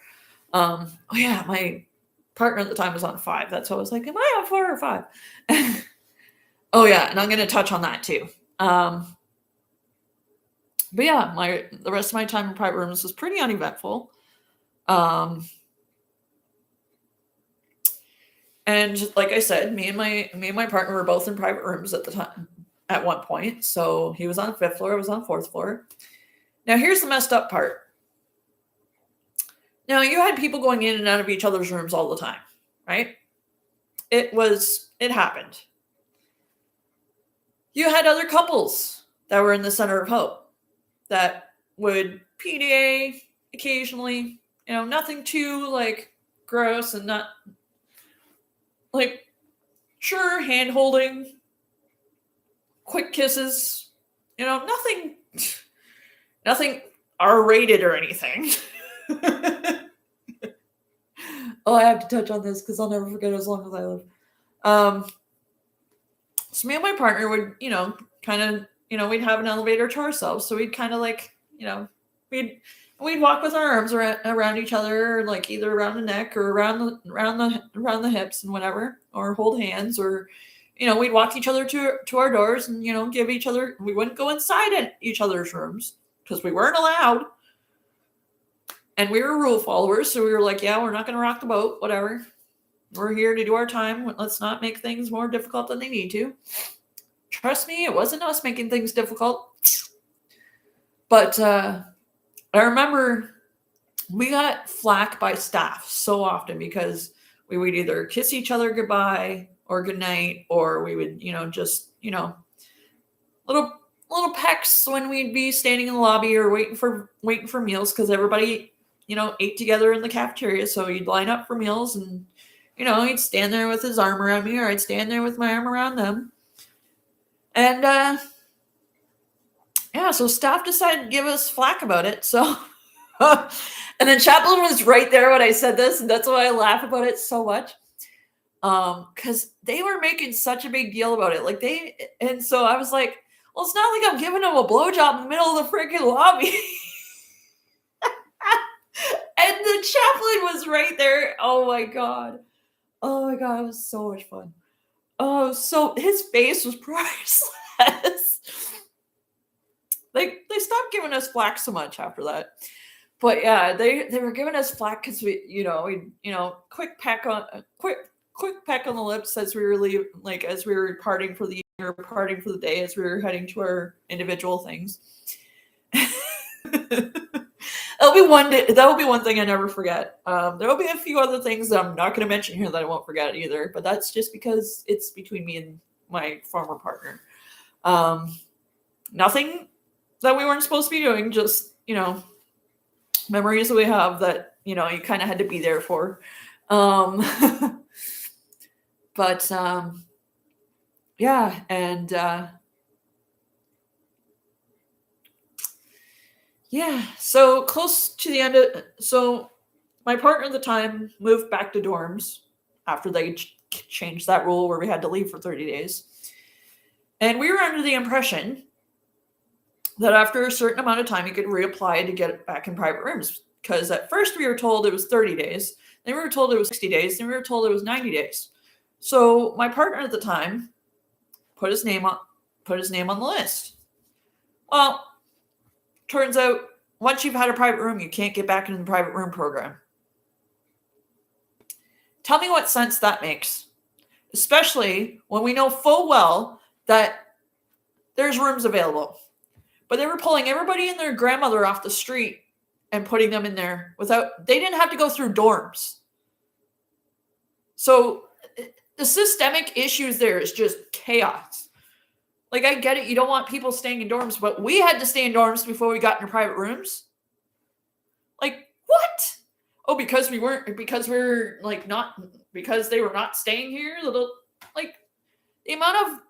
Oh yeah, my partner at the time was on 5. That's why I was like, am I on 4 or 5? Oh yeah, and I'm going to touch on that too. But yeah, the rest of my time in private rooms was pretty uneventful. And like I said, me and my partner were both in private rooms at the time at one point. So he was on the 5th floor, I was on the 4th floor. Now here's the messed up part. Now you had people going in and out of each other's rooms all the time, right? It happened. You had other couples that were in the center of hope that would PDA occasionally, nothing too like gross and not like, sure, hand holding, quick kisses, nothing R-rated or anything. Oh, I have to touch on this because I'll never forget it as long as I live. So me and my partner would, kind of, we'd have an elevator to ourselves. So we'd kind of like, we'd walk with our arms around each other, like either around the neck or around the hips and whatever, or hold hands, or we'd walk each other to our doors and give each other. We wouldn't go inside each other's rooms because we weren't allowed, and we were rule followers. So we were like, yeah, we're not going to rock the boat, whatever. We're here to do our time. Let's not make things more difficult than they need to. Trust me, it wasn't us making things difficult, but I remember we got flack by staff so often because we would either kiss each other goodbye or goodnight, or we would, just, little pecks when we'd be standing in the lobby or waiting for meals because everybody, ate together in the cafeteria. So you'd line up for meals and, he'd stand there with his arm around me or I'd stand there with my arm around them. And, yeah, so staff decided to give us flack about it. So, and then Chaplain was right there when I said this, and that's why I laugh about it so much. Because they were making such a big deal about it. And so I was like, well, it's not like I'm giving them a blowjob in the middle of the freaking lobby. And the chaplain was right there. Oh my God, it was so much fun. Oh, so his face was priceless. They stopped giving us flack so much after that. But yeah, they were giving us flack because we quick peck on the lips as we were as we were parting for the year, parting for the day, as we were heading to our individual things. That'll be one thing I never forget. There'll be a few other things that I'm not going to mention here that I won't forget either, but that's just because it's between me and my former partner. Nothing that we weren't supposed to be doing, just, memories that we have that, you kind of had to be there for. But, yeah. And, yeah, so close to the end so my partner at the time moved back to dorms after they changed that rule where we had to leave for 30 days. And we were under the impression that after a certain amount of time, you could reapply to get back in private rooms. Because at first we were told it was 30 days, then we were told it was 60 days, then we were told it was 90 days. So my partner at the time put his name on the list. Well, turns out once you've had a private room, you can't get back into the private room program. Tell me what sense that makes, especially when we know full well that there's rooms available. But they were pulling everybody and their grandmother off the street and putting them in there they didn't have to go through dorms. So the systemic issues there is just chaos. Like, I get it. You don't want people staying in dorms, but we had to stay in dorms before we got into private rooms. Like, what? Oh, because they were not staying here. Like, the amount of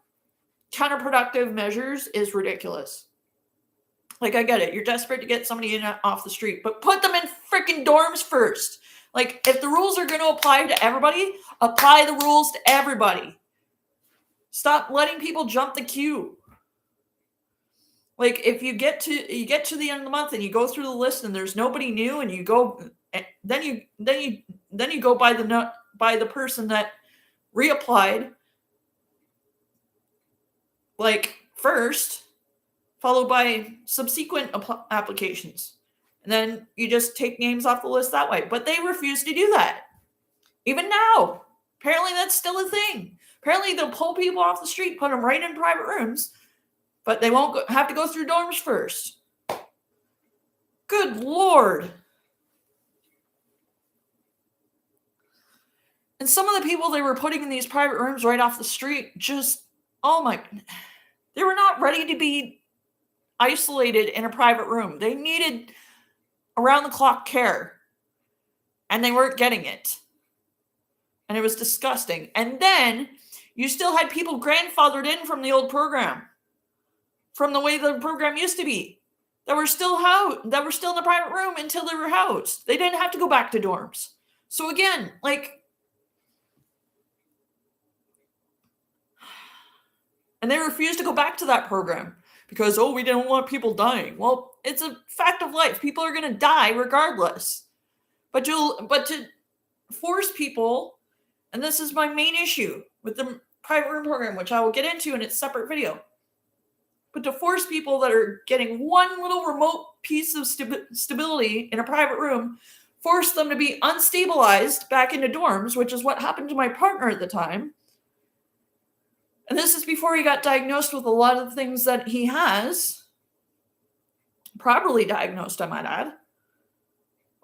counterproductive measures is ridiculous. Like, I get it. You're desperate to get somebody in off the street, but put them in freaking dorms first. Like, if the rules are going to apply to everybody, apply the rules to everybody. Stop letting people jump the queue. Like, if you get to the end of the month and you go through the list and there's nobody new, and you go, then you go by the person that reapplied, like, first, followed by subsequent applications. And then you just take names off the list that way. But they refuse to do that. Even now. Apparently that's still a thing. Apparently they'll pull people off the street, put them right in private rooms, but they won't have to go through dorms first. Good Lord. And some of the people they were putting in these private rooms right off the street they were not ready to be isolated in a private room. They needed around-the-clock care, and they weren't getting it. And it was disgusting. And then you still had people grandfathered in from the old program, from the way the program used to be, that were still in the private room until they were housed. They didn't have to go back to dorms. So again, and they refused to go back to that program because, we didn't want people dying. Well, it's a fact of life. People are going to die regardless. But to force people, and this is my main issue with the private room program, which I will get into in its separate video, but to force people that are getting one little remote piece of stability in a private room, force them to be unstabilized back into dorms, which is what happened to my partner at the time. And this is before he got diagnosed with a lot of the things that he has. Properly diagnosed, I might add.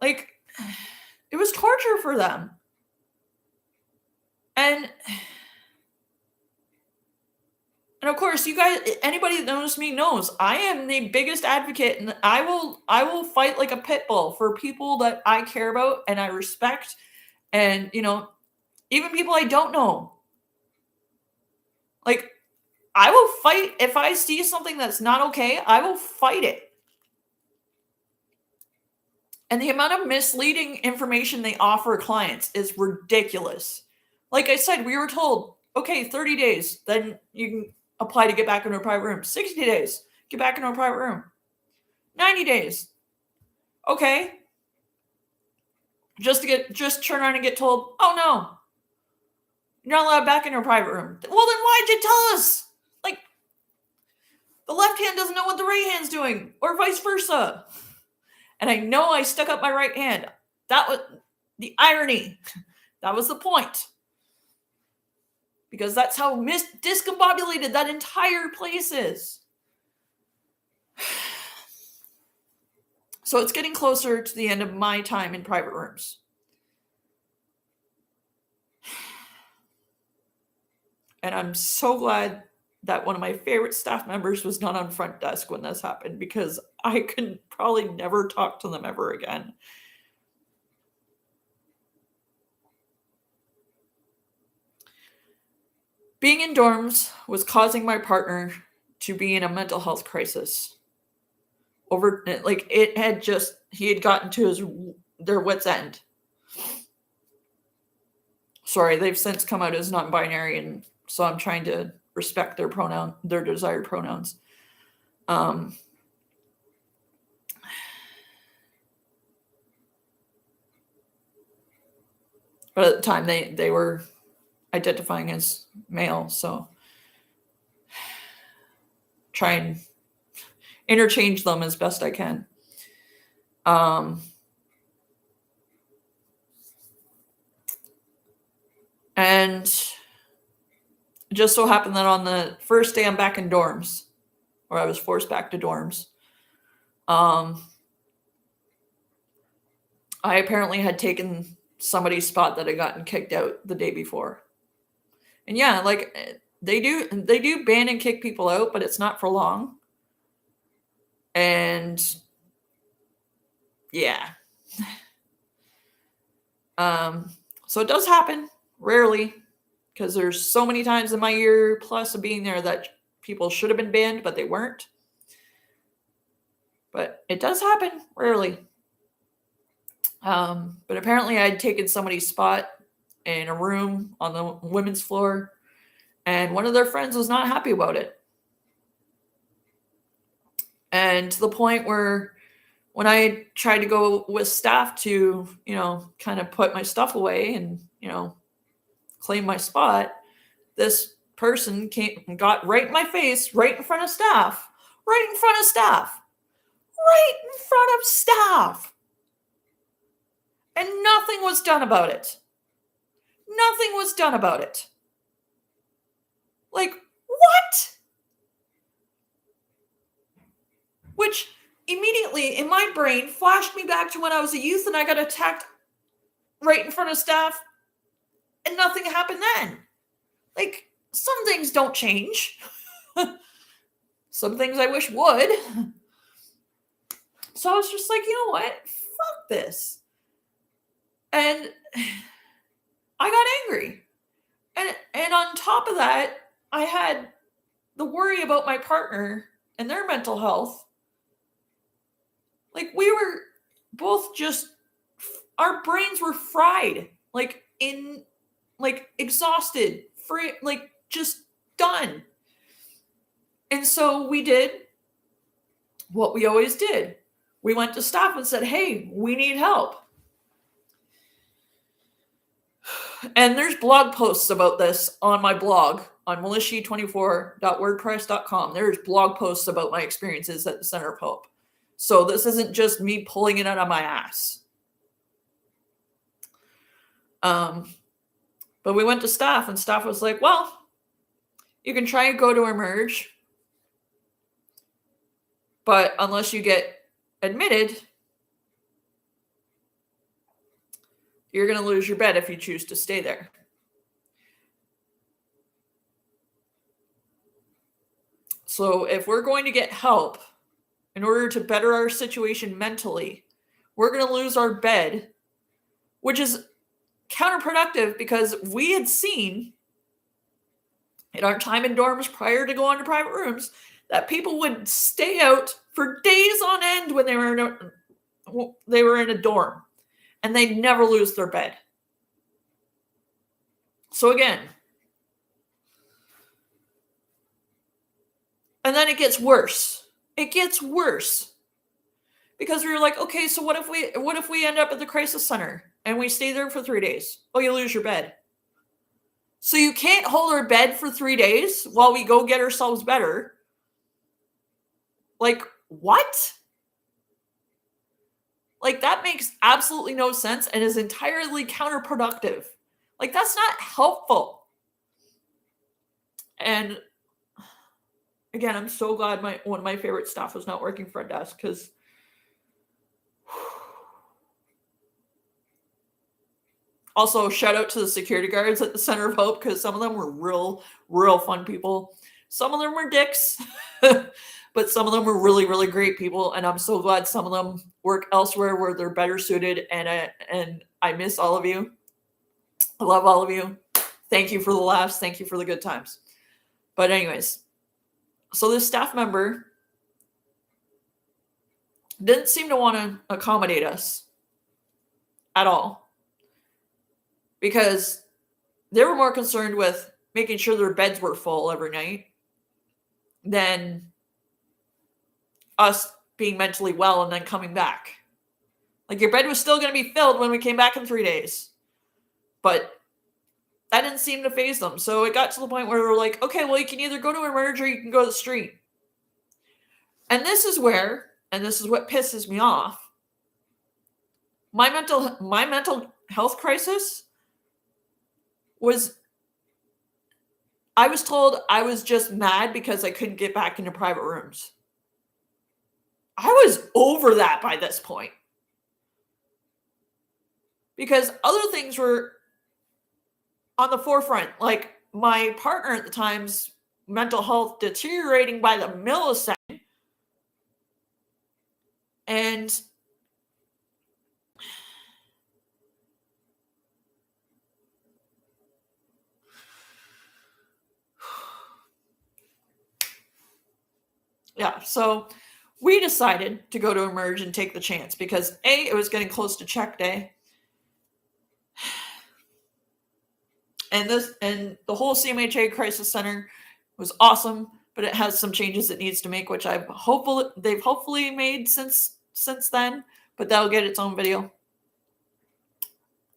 It was torture for them. And of course, you guys, anybody that knows me knows I am the biggest advocate, and I will fight like a pit bull for people that I care about and I respect, and even people I don't know. I will fight if I see something that's not okay. I will fight it. And the amount of misleading information they offer clients is ridiculous. Like I said, we were told, okay, 30 days, then you can apply to get back into a private room. 60 days, get back into a private room. 90 days. Okay. Just turn around and get told, oh no, you're not allowed back into a private room. Well, then why'd you tell us? The left hand doesn't know what the right hand's doing, or vice versa. And I know I stuck up my right hand. That was the irony. That was the point. Because that's how discombobulated that entire place is. So it's getting closer to the end of my time in private rooms. And I'm so glad that one of my favorite staff members was not on front desk when this happened, because I could probably never talk to them ever again. Being in dorms was causing my partner to be in a mental health crisis. He had gotten to their wit's end. sorry, they've since come out as non-binary, and so I'm trying to respect their desired pronouns. But at the time they were identifying as male, so try and interchange them as best I can. And it just so happened that on the first day I'm back in dorms, or I was forced back to dorms, I apparently had taken somebody's spot that had gotten kicked out the day before. And yeah, like they do ban and kick people out, but it's not for long. And yeah. So it does happen rarely, because there's so many times in my year plus of being there that people should have been banned, but they weren't. But it does happen rarely. But apparently I'd taken somebody's spot in a room on the women's floor, and one of their friends was not happy about it. And to the point where when I tried to go with staff to, kind of put my stuff away and, claim my spot, this person came and got right in my face, right in front of staff, and nothing was done about it. Like, what? Which immediately in my brain flashed me back to when I was a youth and I got attacked right in front of staff and nothing happened then. Like, some things don't change. Some things I wish would. So I was just like, you know what? Fuck this. And I got angry. And on top of that, I had the worry about my partner and their mental health. Like, we were both just, our brains were fried, exhausted, free, just done. And so we did what we always did. We went to staff and said, hey, we need help. And there's blog posts about this on my blog on militia24.wordpress.com. There's blog posts about my experiences at the Center of Hope. So this isn't just me pulling it out of my ass. But we went to staff, and staff was like, well, you can try and go to Emerge, but unless you get admitted, you're going to lose your bed if you choose to stay there. So if we're going to get help in order to better our situation mentally, we're going to lose our bed, which is counterproductive because we had seen in our time in dorms prior to going to private rooms that people would stay out for days on end when they were in a dorm, and they'd never lose their bed. So again, and then it gets worse. Because we were like, okay, so what if we end up at the crisis center and we stay there for 3 days? Oh, you lose your bed. So you can't hold our bed for 3 days while we go get ourselves better. Like, what? Like, that makes absolutely no sense and is entirely counterproductive. Like, that's not helpful. And again, I'm so glad one of my favorite staff was not working front desk, because also shout out to the security guards at the Center of Hope, because some of them were real fun people. Some of them were dicks, but some of them were really, really great people. And I'm so glad some of them work elsewhere where they're better suited. And I miss all of you. I love all of you. Thank you for the laughs. Thank you for the good times. But anyways, so this staff member didn't seem to want to accommodate us at all, because they were more concerned with making sure their beds were full every night than us being mentally well and then coming back. Like, your bed was still going to be filled when we came back in 3 days. But that didn't seem to faze them. So it got to the point where we were like, okay, well, you can either go to Emerge or you can go to the street. And this is where, and this is what pisses me off, my mental health crisis was, I was told I was just mad because I couldn't get back into private rooms. I was over that by this point. Because other things were on the forefront, like my partner at the time's mental health deteriorating by the millisecond. And yeah, so we decided to go to Emerge and take the chance because A, it was getting close to check day. And the whole CMHA Crisis Center was awesome, but it has some changes it needs to make, which they've hopefully made since then, but that'll get its own video.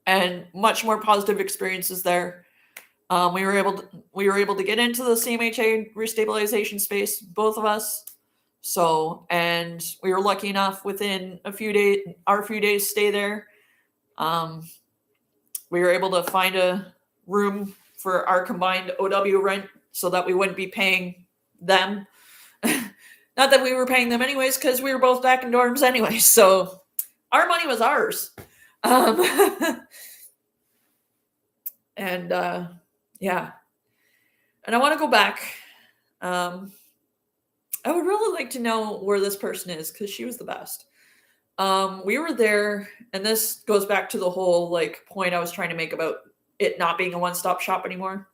And much more positive experiences there. We were able to get into the CMHA restabilization space, both of us. So, and we were lucky enough within our few days stay there. We were able to find a room for our combined OW rent so that we wouldn't be paying them. Not that we were paying them anyways, because we were both back in dorms anyway. So our money was ours. And yeah. And I want to go back. I would really like to know where this person is because she was the best. We were there, and this goes back to the whole like point I was trying to make about it not being a one-stop shop anymore.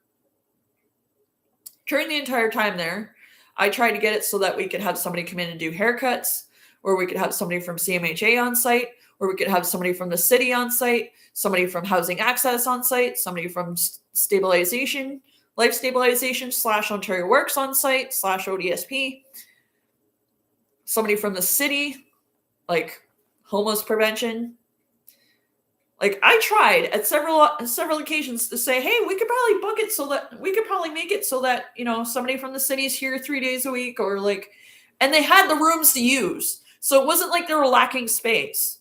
During the entire time there, I tried to get it so that we could have somebody come in and do haircuts, or we could have somebody from CMHA on site, or we could have somebody from the city on site, somebody from housing access on site, somebody from stabilization, life stabilization / Ontario Works on site / ODSP, somebody from the city, like homeless prevention. Like, I tried at several occasions to say, hey, we could probably book it so that we could probably make it so that, somebody from the city is here 3 days a week, or like, and they had the rooms to use. So it wasn't like they were lacking space.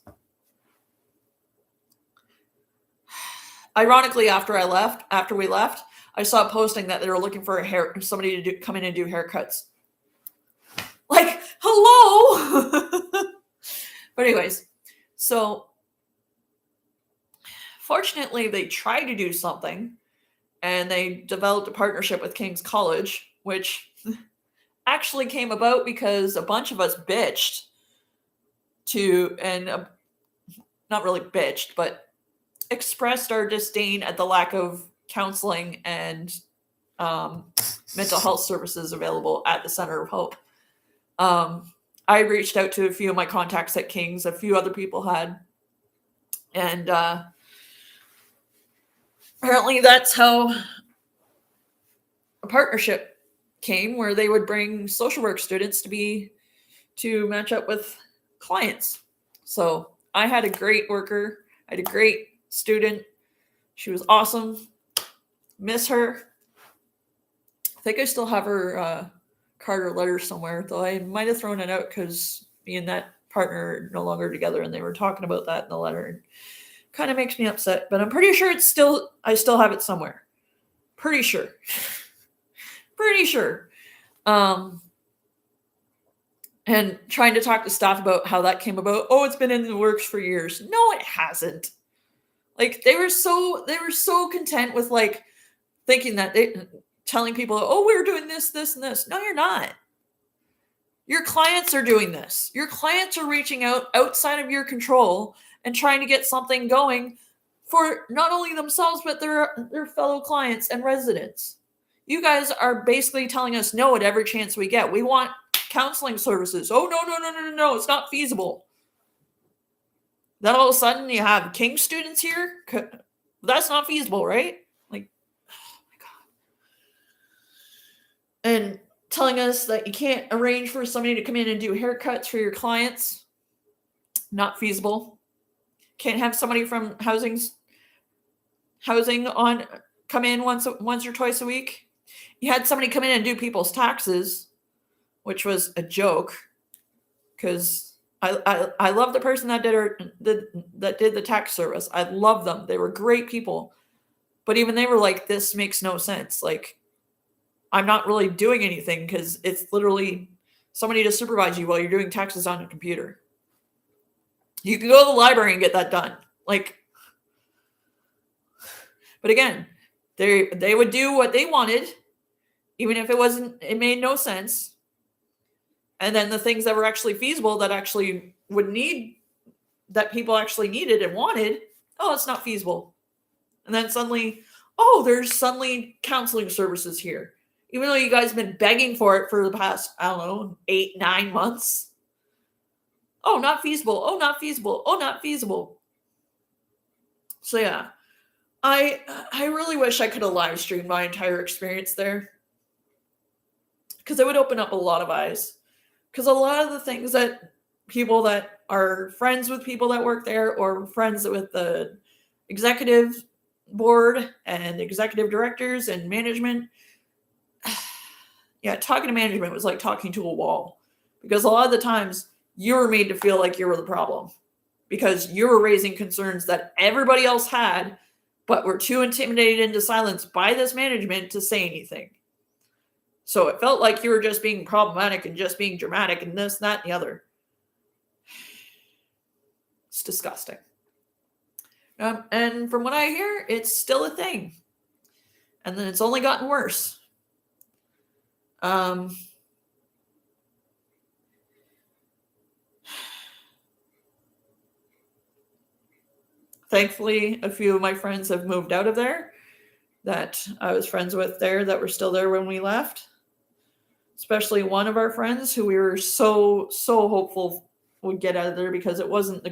Ironically, after we left, I saw a posting that they were looking for somebody to come in and do haircuts. Like, hello. But anyways, so fortunately, they tried to do something, and they developed a partnership with King's College, which actually came about because a bunch of us bitched not really bitched, but expressed our disdain at the lack of counseling and mental health services available at the Center of Hope. I reached out to a few of my contacts at King's, a few other people had, and apparently that's how a partnership came, where they would bring social work students to match up with clients. So I had a great worker. I had a great student. She was awesome. Miss her. I think I still have her card or letter somewhere, though I might have thrown it out because me and that partner are no longer together, and they were talking about that in the letter. Kind of makes me upset, but I'm pretty sure I still have it somewhere. Pretty sure. And trying to talk to staff about how that came about. Oh, it's been in the works for years. No, it hasn't. Like, they were so content with like thinking that telling people, oh, we're doing this, and this. No, you're not. Your clients are doing this. Your clients are reaching out outside of your control and trying to get something going for not only themselves, but their fellow clients and residents. You guys are basically telling us no at every chance we get. We want counseling services. Oh, no, it's not feasible. Then all of a sudden you have King students here? That's not feasible, right? Like, and telling us that you can't arrange for somebody to come in and do haircuts for your clients. Not feasible. Can't have somebody from housing on come in once or twice a week. You had somebody come in and do people's taxes, which was a joke, because I love the person that did the tax service. I love them. They were great people. But even they were like, this makes no sense. Like, I'm not really doing anything because it's literally somebody to supervise you while you're doing taxes on a computer. You can go to the library and get that done. Like, but again, they would do what they wanted, even if it made no sense. And then the things that were actually feasible, that actually that people actually needed and wanted, oh, it's not feasible. And then suddenly, oh, there's suddenly counseling services here. Even though you guys have been begging for it for the past, 8-9 months. Oh, not feasible. Oh, not feasible. Oh, not feasible. So yeah, I really wish I could have live streamed my entire experience there, because it would open up a lot of eyes. Because a lot of the things that people that are friends with people that work there, or friends with the executive board and executive directors and management, yeah, talking to management was like talking to a wall, because a lot of the times you were made to feel like you were the problem because you were raising concerns that everybody else had, but were too intimidated into silence by this management to say anything. So it felt like you were just being problematic and just being dramatic and this, that, and the other. It's disgusting. And from what I hear, it's still a thing. And then it's only gotten worse. Thankfully, a few of my friends have moved out of there that I was friends with there that were still there when we left. Especially one of our friends who we were so hopeful would get out of there, because it wasn't the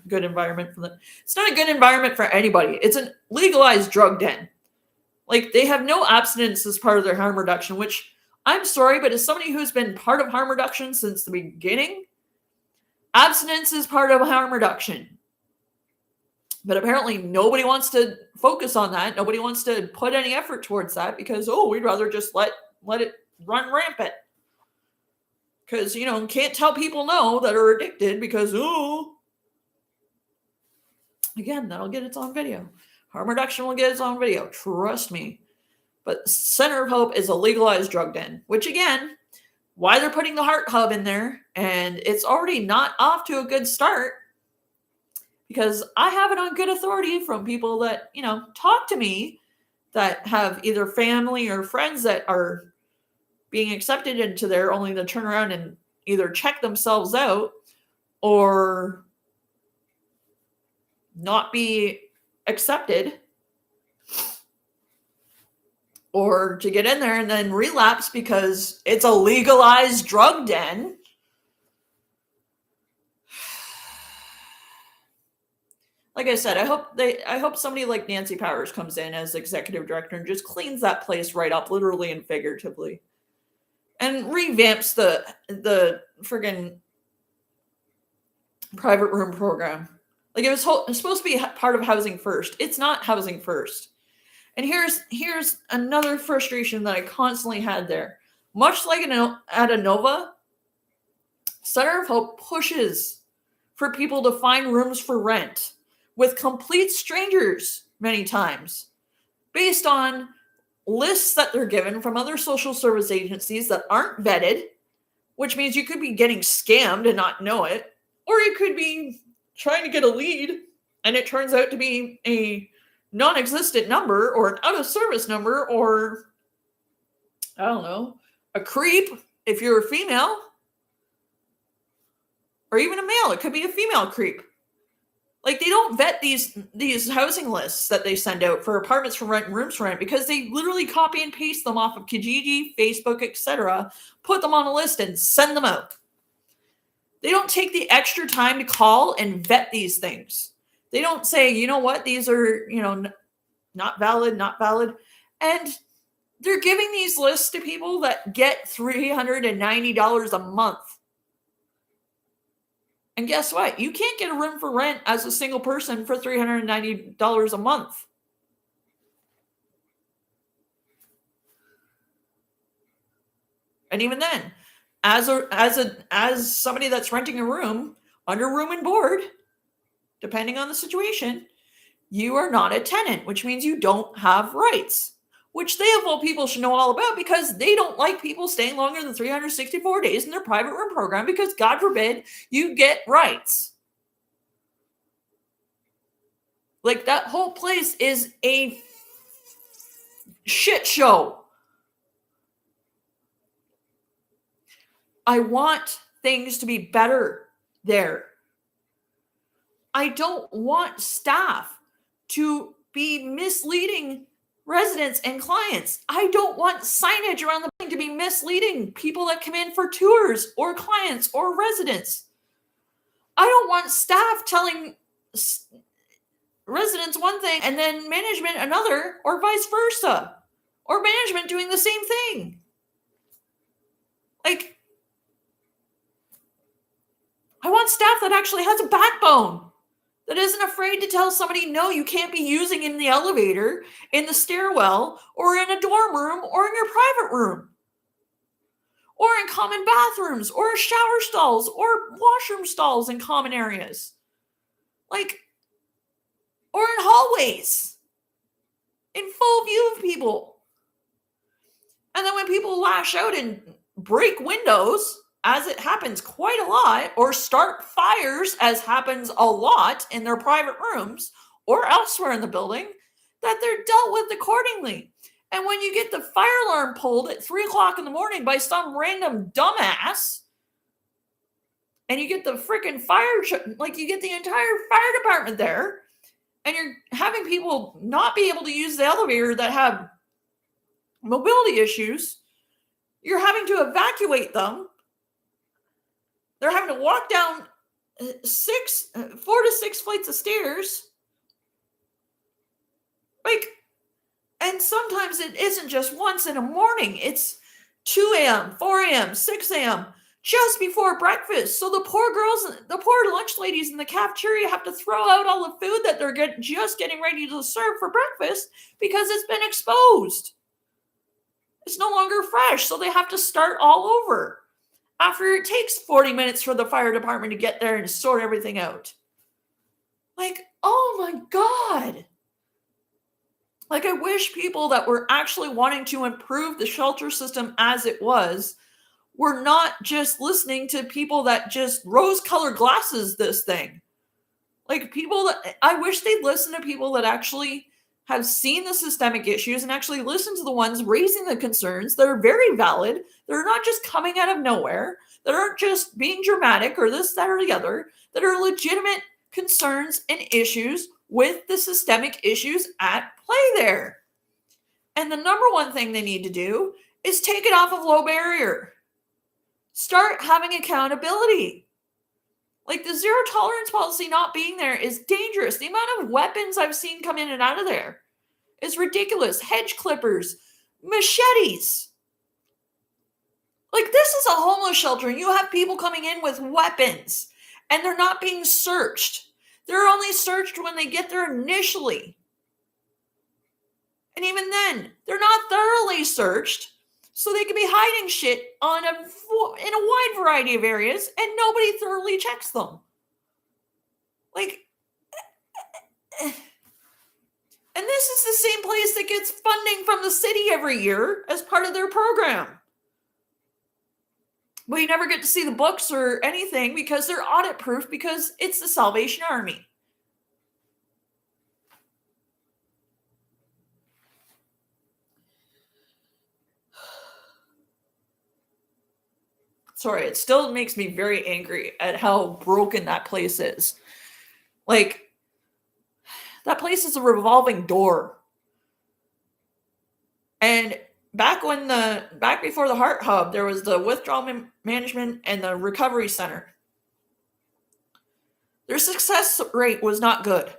good environment for them. It's not a good environment for anybody. It's a legalized drug den. Like, they have no abstinence as part of their harm reduction, which, I'm sorry, but as somebody who's been part of harm reduction since the beginning, abstinence is part of harm reduction. But apparently nobody wants to focus on that. Nobody wants to put any effort towards that, because, we'd rather just let it run rampant. Because, can't tell people no that are addicted, because, again, that'll get its own video. Harm reduction will get its own video. Trust me. But Center of Hope is a legalized drug den, which, again, why they're putting the Heart Hub in there, and it's already not off to a good start, because I have it on good authority from people that, talk to me, that have either family or friends that are being accepted into there, only to turn around and either check themselves out or not be accepted, or to get in there and then relapse because it's a legalized drug den. Like I said, I hope somebody like Nancy Powers comes in as executive director and just cleans that place right up, literally and figuratively, and revamps the friggin' private room program. Like, it's supposed to be part of Housing First. It's not Housing First. And here's another frustration that I constantly had there. Much like at Inova, Center of Hope pushes for people to find rooms for rent with complete strangers many times, based on lists that they're given from other social service agencies that aren't vetted, which means you could be getting scammed and not know it, or you could be trying to get a lead and it turns out to be a non-existent number, or an out-of-service number, or, I don't know, a creep if you're a female, or even a male. It could be a female creep. Like, they don't vet these housing lists that they send out for apartments for rent and rooms for rent, because they literally copy and paste them off of Kijiji, Facebook, etc., put them on a list and send them out. They don't take the extra time to call and vet these things. They don't say, you know what, these are, not valid. And They're giving these lists to people that get $390 a month. And guess what? You can't get a room for rent as a single person for $390 a month. And even then, as somebody that's renting a room under room and board, depending on the situation, you are not a tenant, which means you don't have rights, which they of all people should know all about, because they don't like people staying longer than 364 days in their private room program, because God forbid you get rights. Like, that whole place is a shit show. I want things to be better there. I don't want staff to be misleading residents and clients. I don't want signage around the building to be misleading people that come in for tours or clients or residents. I don't want staff telling residents one thing and then management another, or vice versa, or management doing the same thing. Like, I want staff that actually has a backbone, that isn't afraid to tell somebody, no, you can't be using in the elevator, in the stairwell, or in a dorm room, or in your private room, or in common bathrooms, or shower stalls, or washroom stalls in common areas. Like, or in hallways, in full view of people. And then when people lash out and break windows, as it happens quite a lot, or start fires, as happens a lot in their private rooms or elsewhere in the building, that they're dealt with accordingly. And when you get the fire alarm pulled at 3 o'clock in the morning by some random dumbass, and you get the freaking you get the entire fire department there, and you're having people not be able to use the elevator that have mobility issues, you're having to evacuate them. They're having to walk down 4 to 6 flights of stairs. Like, and sometimes it isn't just once in a morning. It's 2 a.m., 4 a.m., 6 a.m., just before breakfast. So the poor girls, the poor lunch ladies in the cafeteria have to throw out all the food that they're just getting ready to serve for breakfast because it's been exposed. It's no longer fresh, so they have to start all over after it takes 40 minutes for the fire department to get there and sort everything out. Like, oh my God. Like, I wish people that were actually wanting to improve the shelter system as it was were not just listening to people that just rose-colored glasses this thing. Like, people that, I wish they'd listen to people that actually have seen the systemic issues and actually listen to the ones raising the concerns that are very valid. They're not just coming out of nowhere, that aren't just being dramatic or this, that, or the other, that are legitimate concerns and issues with the systemic issues at play there. And the number one thing they need to do is take it off of low barrier. Start having accountability. Like, the zero tolerance policy not being there is dangerous. The amount of weapons I've seen come in and out of there is ridiculous. Hedge clippers, machetes. Like, this is a homeless shelter, and you have people coming in with weapons, and they're not being searched. They're only searched when they get there initially. And even then, they're not thoroughly searched, so they can be hiding shit in a wide variety of areas, and nobody thoroughly checks them. Like, and this is the same place that gets funding from the city every year as part of their program. But you never get to see the books or anything because they're audit proof, because it's the Salvation Army. Sorry, it still makes me very angry at how broken that place is. Like, that place is a revolving door. And back before the Heart Hub, there was the withdrawal management and the recovery center. Their success rate was not good.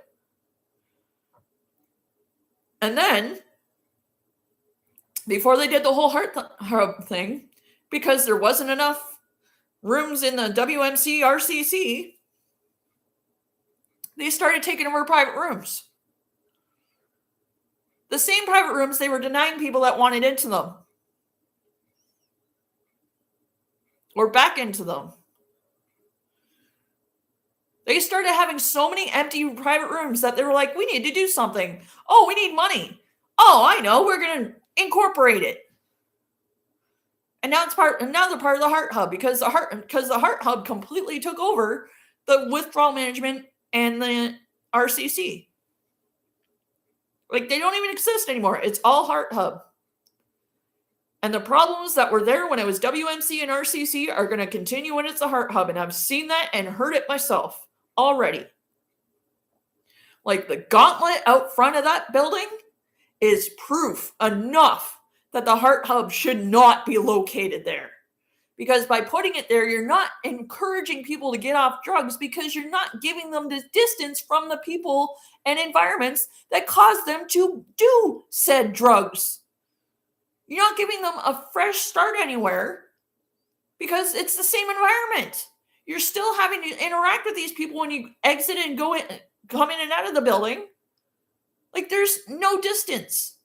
And then before they did the whole heart hub thing, because there wasn't enough rooms in the WMC RCC, they started taking over private rooms. The same private rooms they were denying people that wanted into them or back into them. They started having so many empty private rooms that they were like, we need to do something. Oh, we need money. Oh, I know. We're going to incorporate it. And now they're part of the Heart Hub because the Heart Hub completely took over the withdrawal management and the RCC. Like, they don't even exist anymore. It's all Heart Hub. And the problems that were there when it was WMC and RCC are going to continue when it's the Heart Hub. And I've seen that and heard it myself already. Like, the gauntlet out front of that building is proof enough that the Heart Hub should not be located there. Because by putting it there, you're not encouraging people to get off drugs because you're not giving them the distance from the people and environments that cause them to do said drugs. You're not giving them a fresh start anywhere because it's the same environment. You're still having to interact with these people when you exit and come in and out of the building. Like, there's no distance.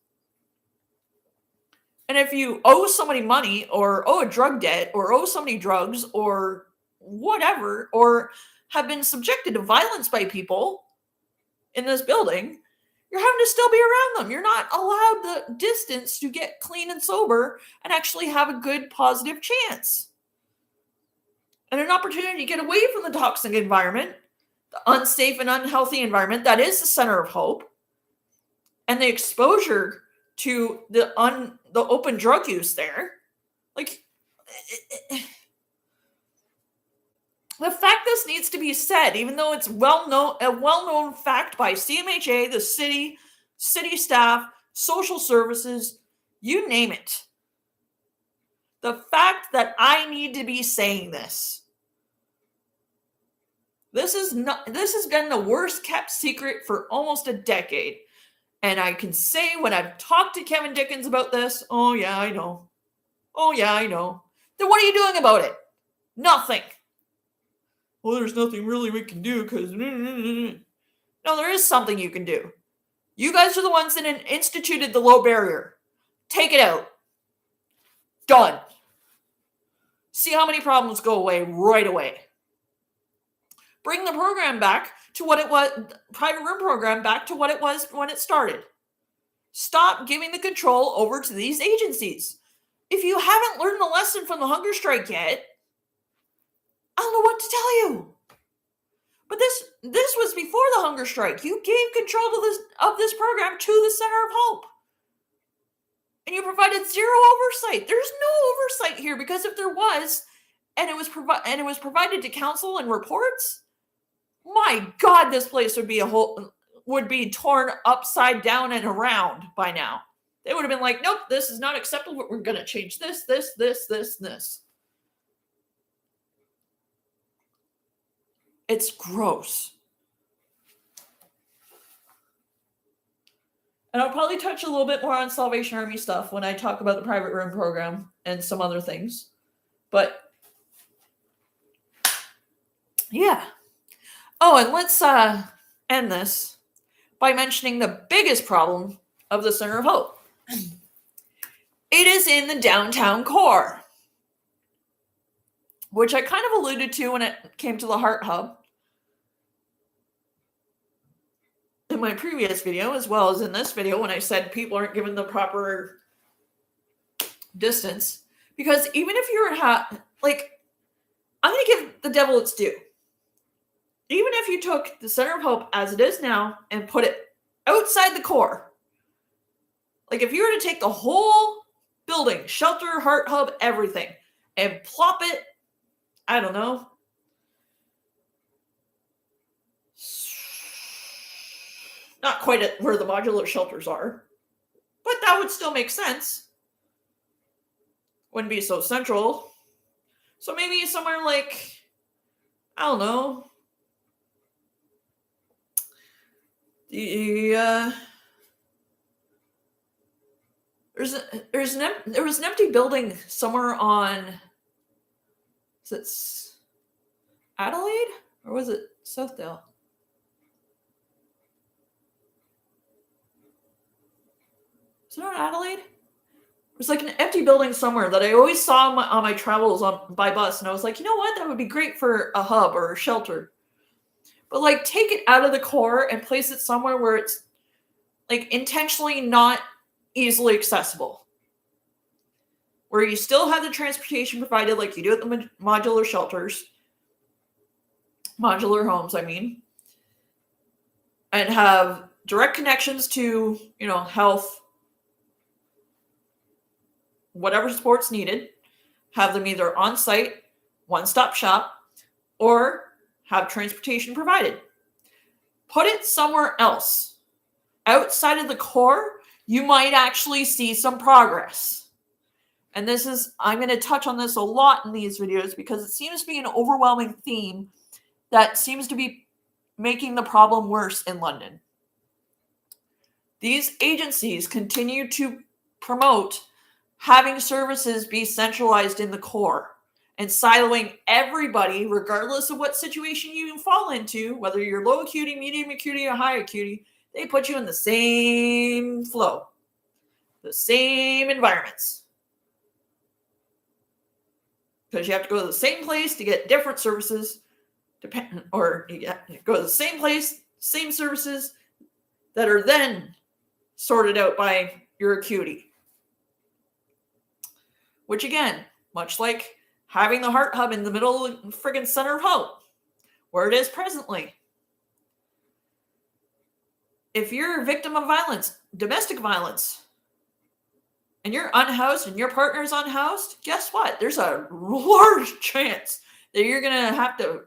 And if you owe somebody money or owe a drug debt or owe somebody drugs or whatever, or have been subjected to violence by people in this building, you're having to still be around them. You're not allowed the distance to get clean and sober and actually have a good, positive chance. And an opportunity to get away from the toxic environment, the unsafe and unhealthy environment that is the center of hope, and the exposure to the open drug use there. Like, the fact this needs to be said, even though it's a well-known fact by CMHA, the city staff, social services, you name it. The fact that I need to be saying this. This has been the worst kept secret for almost a decade. And I can say when I've talked to Kevin Dickens about this, oh yeah, I know. Oh yeah, I know. Then what are you doing about it? Nothing. Well, there's nothing really we can do because... No, there is something you can do. You guys are the ones that instituted the low barrier. Take it out. Done. See how many problems go away right away. Bring the program back to what it was, private room program back to what it was when it started. Stop giving the control over to these agencies. If you haven't learned the lesson from the hunger strike yet, I don't know what to tell you. But this was before the hunger strike. You gave control of this program to the Center of Hope. And you provided zero oversight. There's no oversight here because if there was, and it was provided to council and reports, my God, this place would be torn upside down and around by now. They would have been like, nope, this is not acceptable. We're going to change this. It's gross. And I'll probably touch a little bit more on Salvation Army stuff when I talk about the private room program and some other things. But yeah. Oh, and let's end this by mentioning the biggest problem of the Center of Hope. It is in the downtown core, which I kind of alluded to when it came to the Heart Hub in my previous video, as well as in this video when I said people aren't given the proper distance. Because even if you're I'm going to give the devil its due. Even if you took the Center of Hope as it is now and put it outside the core, like if you were to take the whole building, shelter, Heart Hub, everything, and plop it, I don't know, not quite at where the modular shelters are, but that would still make sense. Wouldn't be so central. So maybe somewhere like, I don't know, There was an empty building somewhere on, is it Adelaide or was it Southdale? Is it on Adelaide? There's like an empty building somewhere that I always saw on my travels by bus, and I was like, you know what? That would be great for a hub or a shelter. But like, take it out of the core and place it somewhere where it's like intentionally not easily accessible, where you still have the transportation provided like you do at the modular shelters, modular homes, I mean, and have direct connections to, health, whatever support's needed, have them either on site, one-stop shop, or have transportation provided. Put it somewhere else. Outside of the core, you might actually see some progress. And I'm going to touch on this a lot in these videos because it seems to be an overwhelming theme that seems to be making the problem worse in London. These agencies continue to promote having services be centralized in the core and siloing everybody, regardless of what situation you fall into, whether you're low acuity, medium acuity, or high acuity, they put you in the same flow, the same environments. Because you have to go to the same place to get different services, or you go to the same place, same services that are then sorted out by your acuity. Which again, much like having the heart hub in the middle of the friggin' center of hope, where it is presently. If you're a victim of violence, domestic violence, and you're unhoused and your partner is unhoused, guess what? There's a large chance that you're going to have to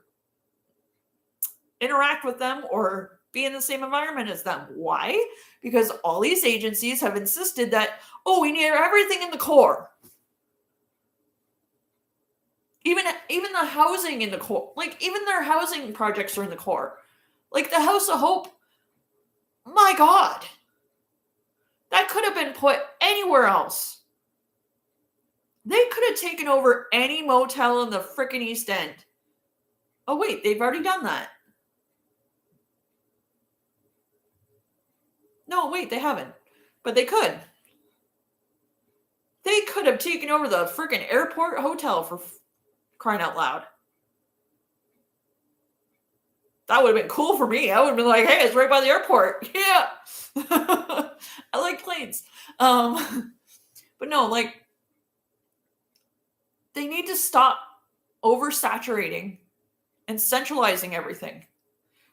interact with them or be in the same environment as them. Why? Because all these agencies have insisted that, we need everything in the core. Even the housing in the core, like even their housing projects are in the core. Like the House of Hope, my God, that could have been put anywhere else. They could have taken over any motel in the frickin' East End. Oh wait, they've already done that. No, wait, they haven't. But they could. They could have taken over the frickin' airport hotel for crying out loud. That would have been cool for me. I would have been like, hey, it's right by the airport. Yeah. I like planes. But no, like, they need to stop oversaturating and centralizing everything.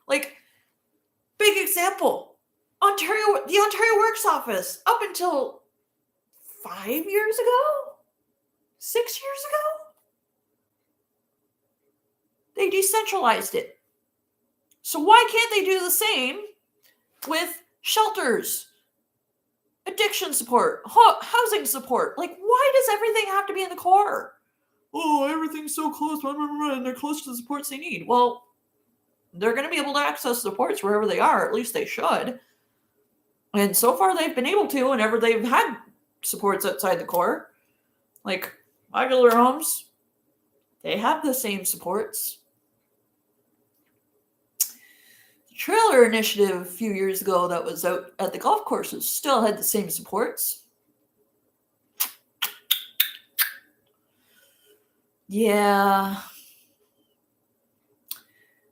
Like, big example, the Ontario Works Office, up until 5 years ago, 6 years ago, they decentralized it. So why can't they do the same with shelters, addiction support, housing support? Like, why does everything have to be in the core? Oh, everything's so close, and they're close to the supports they need. Well, they're going to be able to access supports wherever they are. At least they should. And so far, they've been able to whenever they've had supports outside the core. Like modular homes, they have the same supports. The trailer initiative a few years ago that was out at the golf courses still had the same supports. Yeah.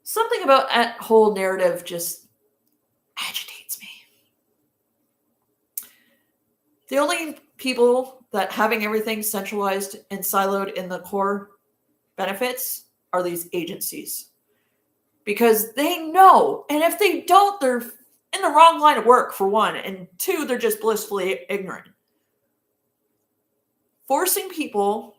Something about that whole narrative just agitates me. The only people that having everything centralized and siloed in the core benefits are these agencies. Because they know, and if they don't, they're in the wrong line of work, for one, and two, they're just blissfully ignorant. Forcing people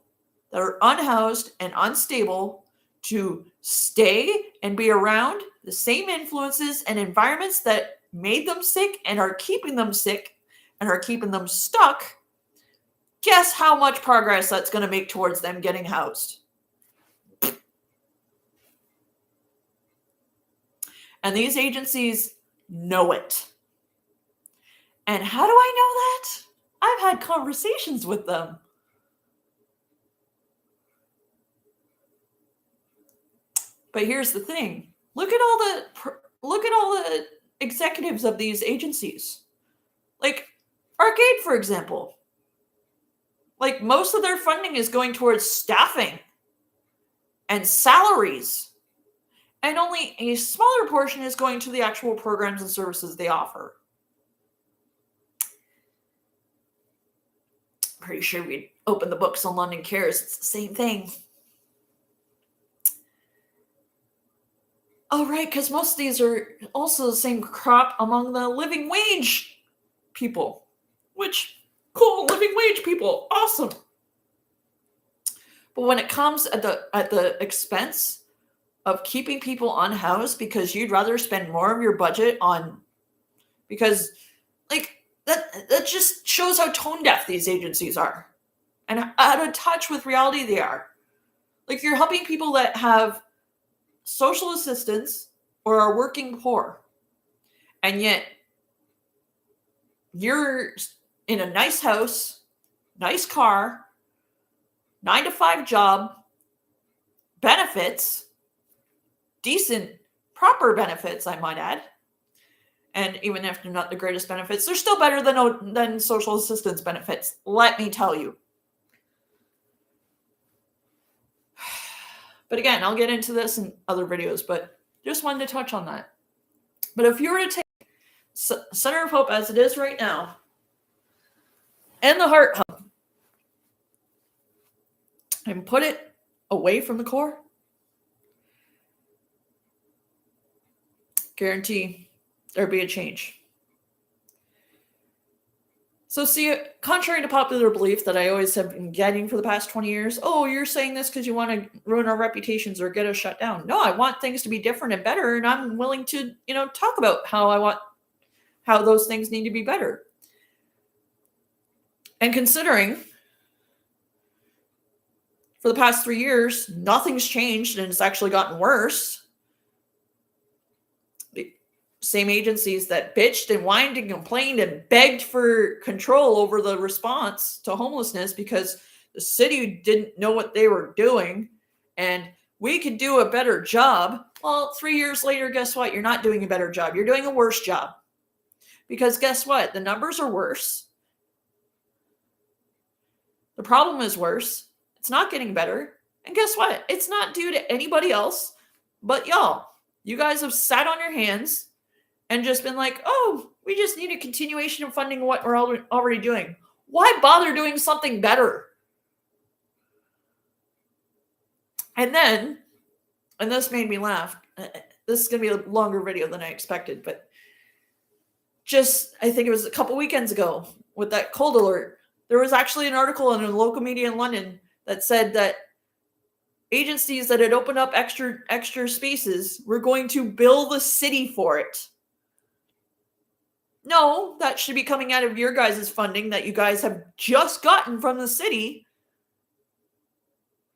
that are unhoused and unstable to stay and be around the same influences and environments that made them sick and are keeping them sick and are keeping them stuck, guess how much progress that's going to make towards them getting housed. And these agencies know it. And how do I know that? I've had conversations with them. But here's the thing. Look at all the executives of these agencies. Like Arcade, for example. Like most of their funding is going towards staffing and salaries. And only a smaller portion is going to the actual programs and services they offer. Pretty sure we'd open the books on London Cares. It's the same thing. Oh, right, because most of these are also the same crop among the living wage people. Which, cool, living wage people, awesome. But when it comes at the expense of keeping people unhoused because you'd rather spend more of your budget on, because like that just shows how tone deaf these agencies are and out of touch with reality they are. Like you're helping people that have social assistance or are working poor, and yet you're in a nice house, nice car, 9-to-5 job, benefits, decent, proper benefits, I might add. And even if they're not the greatest benefits, they're still better than social assistance benefits, let me tell you. But again, I'll get into this in other videos, but just wanted to touch on that. But if you were to take Center of Hope as it is right now, and the Heart Hub, and put it away from the core, guarantee there'd be a change. So see, contrary to popular belief that I always have been getting for the past 20 years, oh, you're saying this because you want to ruin our reputations or get us shut down. No, I want things to be different and better, and I'm willing to, talk about how those things need to be better. And considering for the past 3 years, nothing's changed and it's actually gotten worse. The same agencies that bitched and whined and complained and begged for control over the response to homelessness because the city didn't know what they were doing and we could do a better job. Well, 3 years later, guess what? You're not doing a better job. You're doing a worse job. Because guess what? The numbers are worse. The problem is worse. It's not getting better. And guess what? It's not due to anybody else but y'all. You guys have sat on your hands and just been like, oh, we just need a continuation of funding what we're already doing. Why bother doing something better? And then, and this made me laugh. This is going to be a longer video than I expected, but I think it was a couple weekends ago with that cold alert, there was actually an article in a local media in London that said that agencies that had opened up extra spaces were going to bill the city for it. No, that should be coming out of your guys' funding that you guys have just gotten from the city.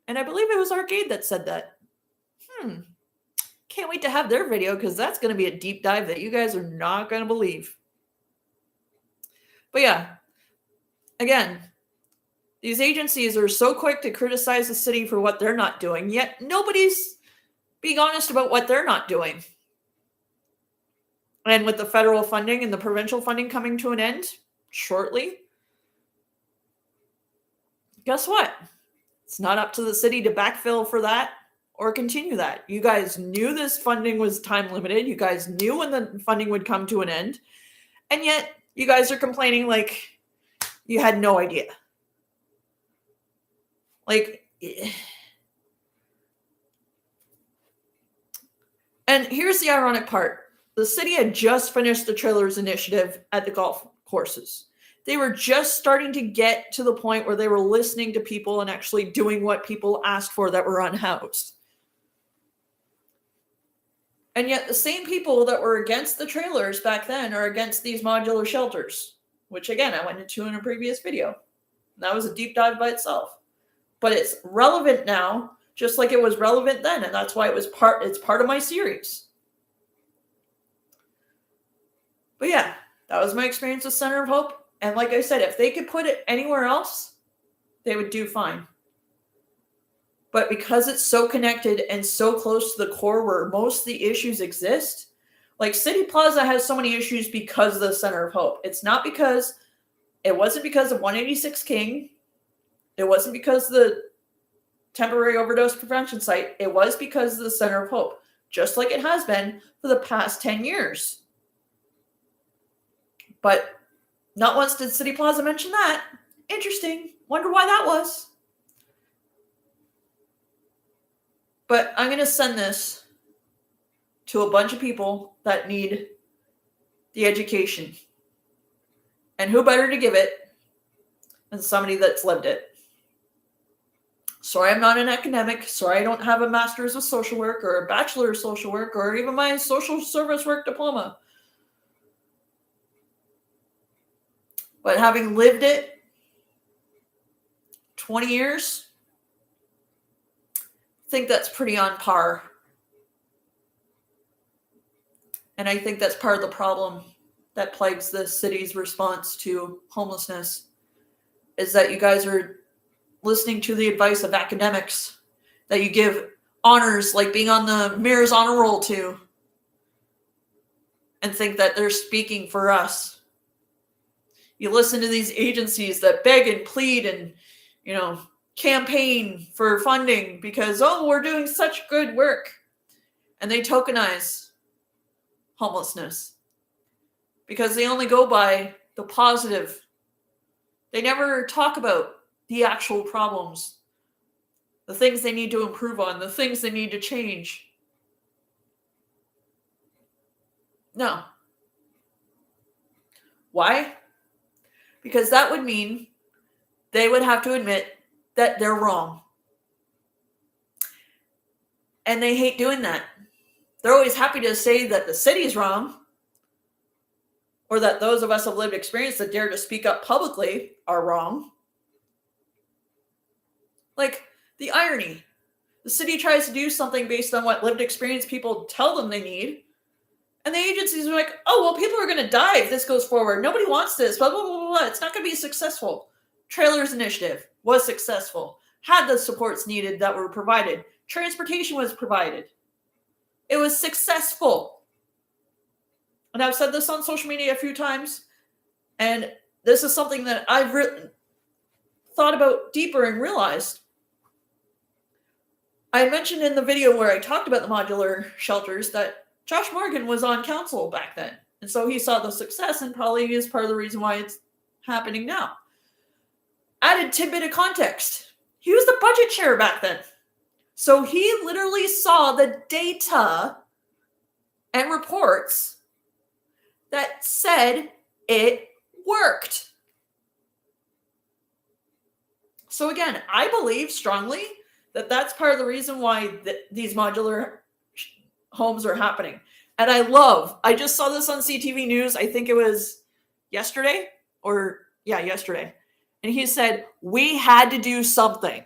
And I believe it was Arcade that said that. Can't wait to have their video because that's going to be a deep dive that you guys are not going to believe. But yeah, again, these agencies are so quick to criticize the city for what they're not doing, yet nobody's being honest about what they're not doing. And with the federal funding and the provincial funding coming to an end shortly, guess what? It's not up to the city to backfill for that or continue that. You guys knew this funding was time limited. You guys knew when the funding would come to an end. And yet you guys are complaining like you had no idea. And here's the ironic part. The city had just finished the trailers initiative at the golf courses. They were just starting to get to the point where they were listening to people and actually doing what people asked for that were unhoused. And yet the same people that were against the trailers back then are against these modular shelters, which again, I went into in a previous video. That was a deep dive by itself. But it's relevant now, just like it was relevant then. And that's why it's part of my series. But yeah, that was my experience with Center of Hope. And like I said, if they could put it anywhere else, they would do fine. But because it's so connected and so close to the core where most of the issues exist, like City Plaza has so many issues because of the Center of Hope. It wasn't because of 186 King. It wasn't because of the temporary overdose prevention site. It was because of the Center of Hope, just like it has been for the past 10 years. But not once did City Plaza mention that. Interesting. Wonder why that was. But I'm going to send this to a bunch of people that need the education. And who better to give it than somebody that's lived it? Sorry, I'm not an academic. Sorry, I don't have a master's of social work or a bachelor of social work or even my social service work diploma. But having lived it 20 years, I think that's pretty on par. And I think that's part of the problem that plagues the city's response to homelessness, is that you guys are listening to the advice of academics that you give honors like being on the mayor's honor roll to, and think that they're speaking for us. You listen to these agencies that beg and plead and, campaign for funding because, we're doing such good work. And they tokenize homelessness because they only go by the positive. They never talk about the actual problems, the things they need to improve on, the things they need to change. No. Why? Because that would mean they would have to admit that they're wrong. And they hate doing that. They're always happy to say that the city's wrong, or that those of us of lived experience that dare to speak up publicly are wrong. Like, the irony. The city tries to do something based on what lived experience people tell them they need. And the agencies are like, people are going to die if this goes forward. Nobody wants this, blah, blah, blah, blah. It's not going to be successful. Trailers Initiative was successful. Had the supports needed that were provided. Transportation was provided. It was successful. And I've said this on social media a few times. And this is something that I've thought about deeper and realized. I mentioned in the video where I talked about the modular shelters that Josh Morgan was on council back then. And so he saw the success and probably is part of the reason why it's happening now. Added tidbit of context. He was the budget chair back then. So he literally saw the data and reports that said it worked. So again, I believe strongly that that's part of the reason why these modular homes are happening. And I just saw this on CTV News. I think it was yesterday. And he said, we had to do something.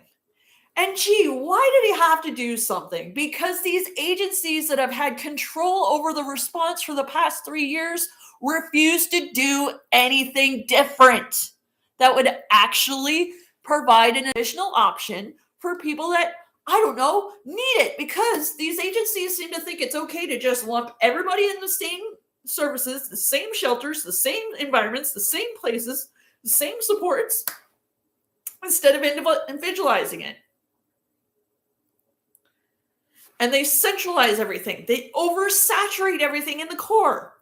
And why did he have to do something? Because these agencies that have had control over the response for the past 3 years refuse to do anything different that would actually provide an additional option for people that, need it. Because these agencies seem to think it's okay to just lump everybody in the same services, the same shelters, the same environments, the same places, the same supports, instead of individualizing it. And they centralize everything. They oversaturate everything in the core.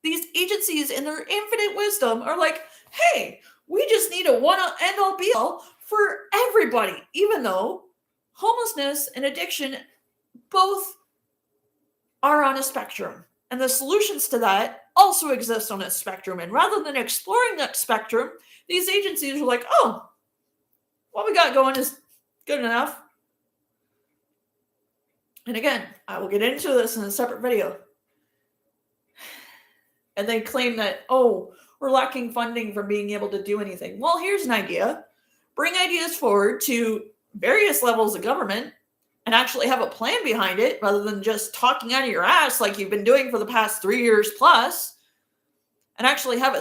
These agencies, in their infinite wisdom, are like, hey, we just need a one end-all be-all for everybody, even though homelessness and addiction both are on a spectrum. And the solutions to that also exist on a spectrum. And rather than exploring that spectrum, these agencies are like, what we got going is good enough. And again, I will get into this in a separate video. And they claim that, we're lacking funding from being able to do anything. Well, here's an idea. Bring ideas forward to various levels of government and actually have a plan behind it rather than just talking out of your ass like you've been doing for the past 3 years plus, and actually have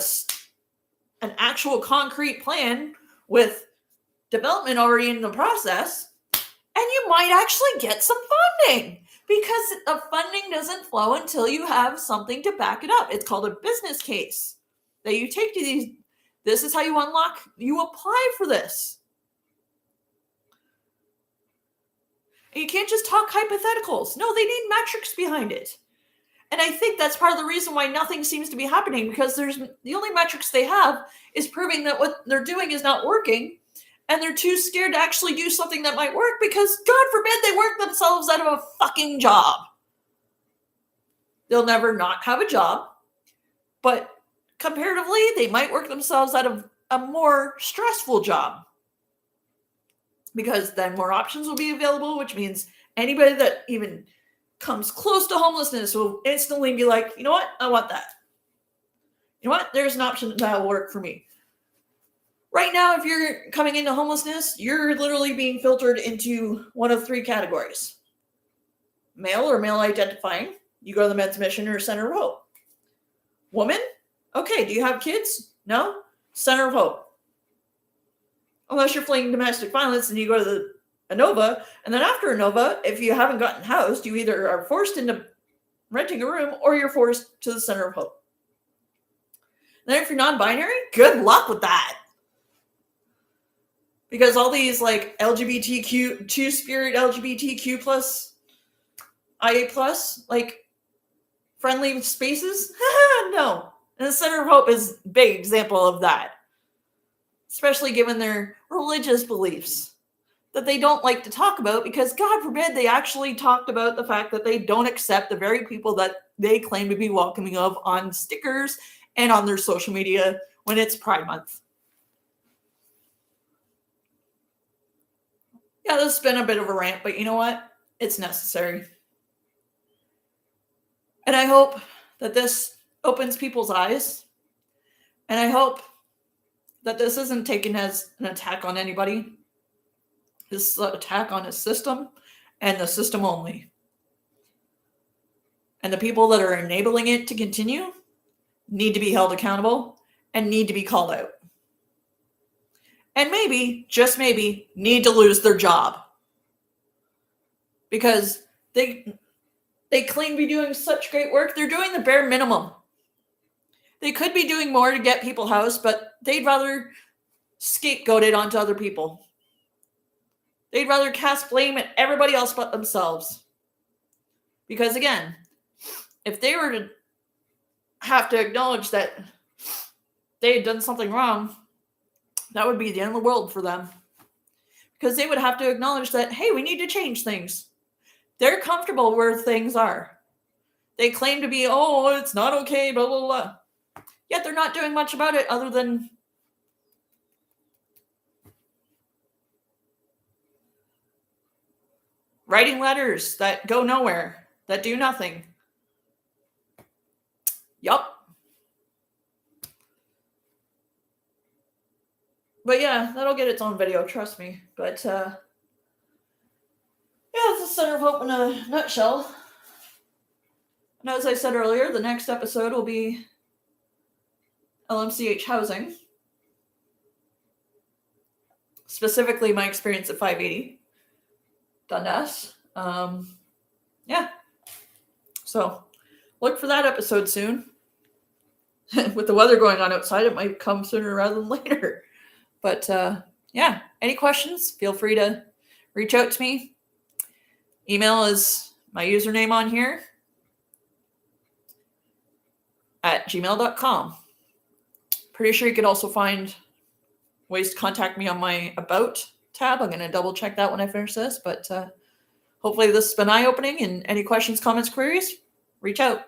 an actual concrete plan with development already in the process, and you might actually get some funding, because the funding doesn't flow until you have something to back it up. It's called a business case that you take to these. This is how you unlock, you apply for this. And you can't just talk hypotheticals. No, they need metrics behind it. And I think that's part of the reason why nothing seems to be happening, because the only metrics they have is proving that what they're doing is not working. And they're too scared to actually do something that might work, because God forbid they work themselves out of a fucking job. They'll never not have a job, but comparatively, they might work themselves out of a more stressful job, because then more options will be available, which means anybody that even comes close to homelessness will instantly be like, you know what? I want that. You know what? There's an option that will work for me. Right now, if you're coming into homelessness, you're literally being filtered into one of three categories. Male or male identifying. You go to the Men's Mission or Center of Hope. Woman? Okay, do you have kids? No? Center of Hope. Unless you're fleeing domestic violence, then you go to the ANOVA, and then after ANOVA, if you haven't gotten housed, you either are forced into renting a room or you're forced to the Center of Hope. Then if you're non-binary, good luck with that. Because all these like LGBTQ, two-spirit LGBTQ plus, IA plus, like friendly spaces, no. And the Center of Hope is a big example of that. Especially given their religious beliefs that they don't like to talk about, because God forbid they actually talked about the fact that they don't accept the very people that they claim to be welcoming of on stickers and on their social media when it's Pride Month. Yeah, this has been a bit of a rant, but you know what? It's necessary. And I hope that this opens people's eyes. And I hope that this isn't taken as an attack on anybody. This is an attack on a system, and the system only. And the people that are enabling it to continue need to be held accountable and need to be called out. And maybe, just maybe, need to lose their job. Because they claim to be doing such great work. They're doing the bare minimum. They could be doing more to get people housed, but they'd rather scapegoat it onto other people. They'd rather cast blame at everybody else but themselves. Because again, if they were to have to acknowledge that they had done something wrong, that would be the end of the world for them. Because they would have to acknowledge that, hey, we need to change things. They're comfortable where things are. They claim to be, oh, it's not okay, blah, blah, blah. Yet they're not doing much about it other than writing letters that go nowhere, that do nothing. Yup. But yeah, that'll get its own video, trust me. But yeah, it's the Center of Hope in a nutshell. And as I said earlier, the next episode will be LMCH housing. Specifically, my experience at 580 Dundas. Yeah. So look for that episode soon. With the weather going on outside, it might come sooner rather than later. But yeah, any questions, feel free to reach out to me. Email is my username on here at gmail.com. Pretty sure you could also find ways to contact me on my About tab. I'm going to double check that when I finish this. But hopefully this has been eye-opening, and any questions, comments, queries, reach out.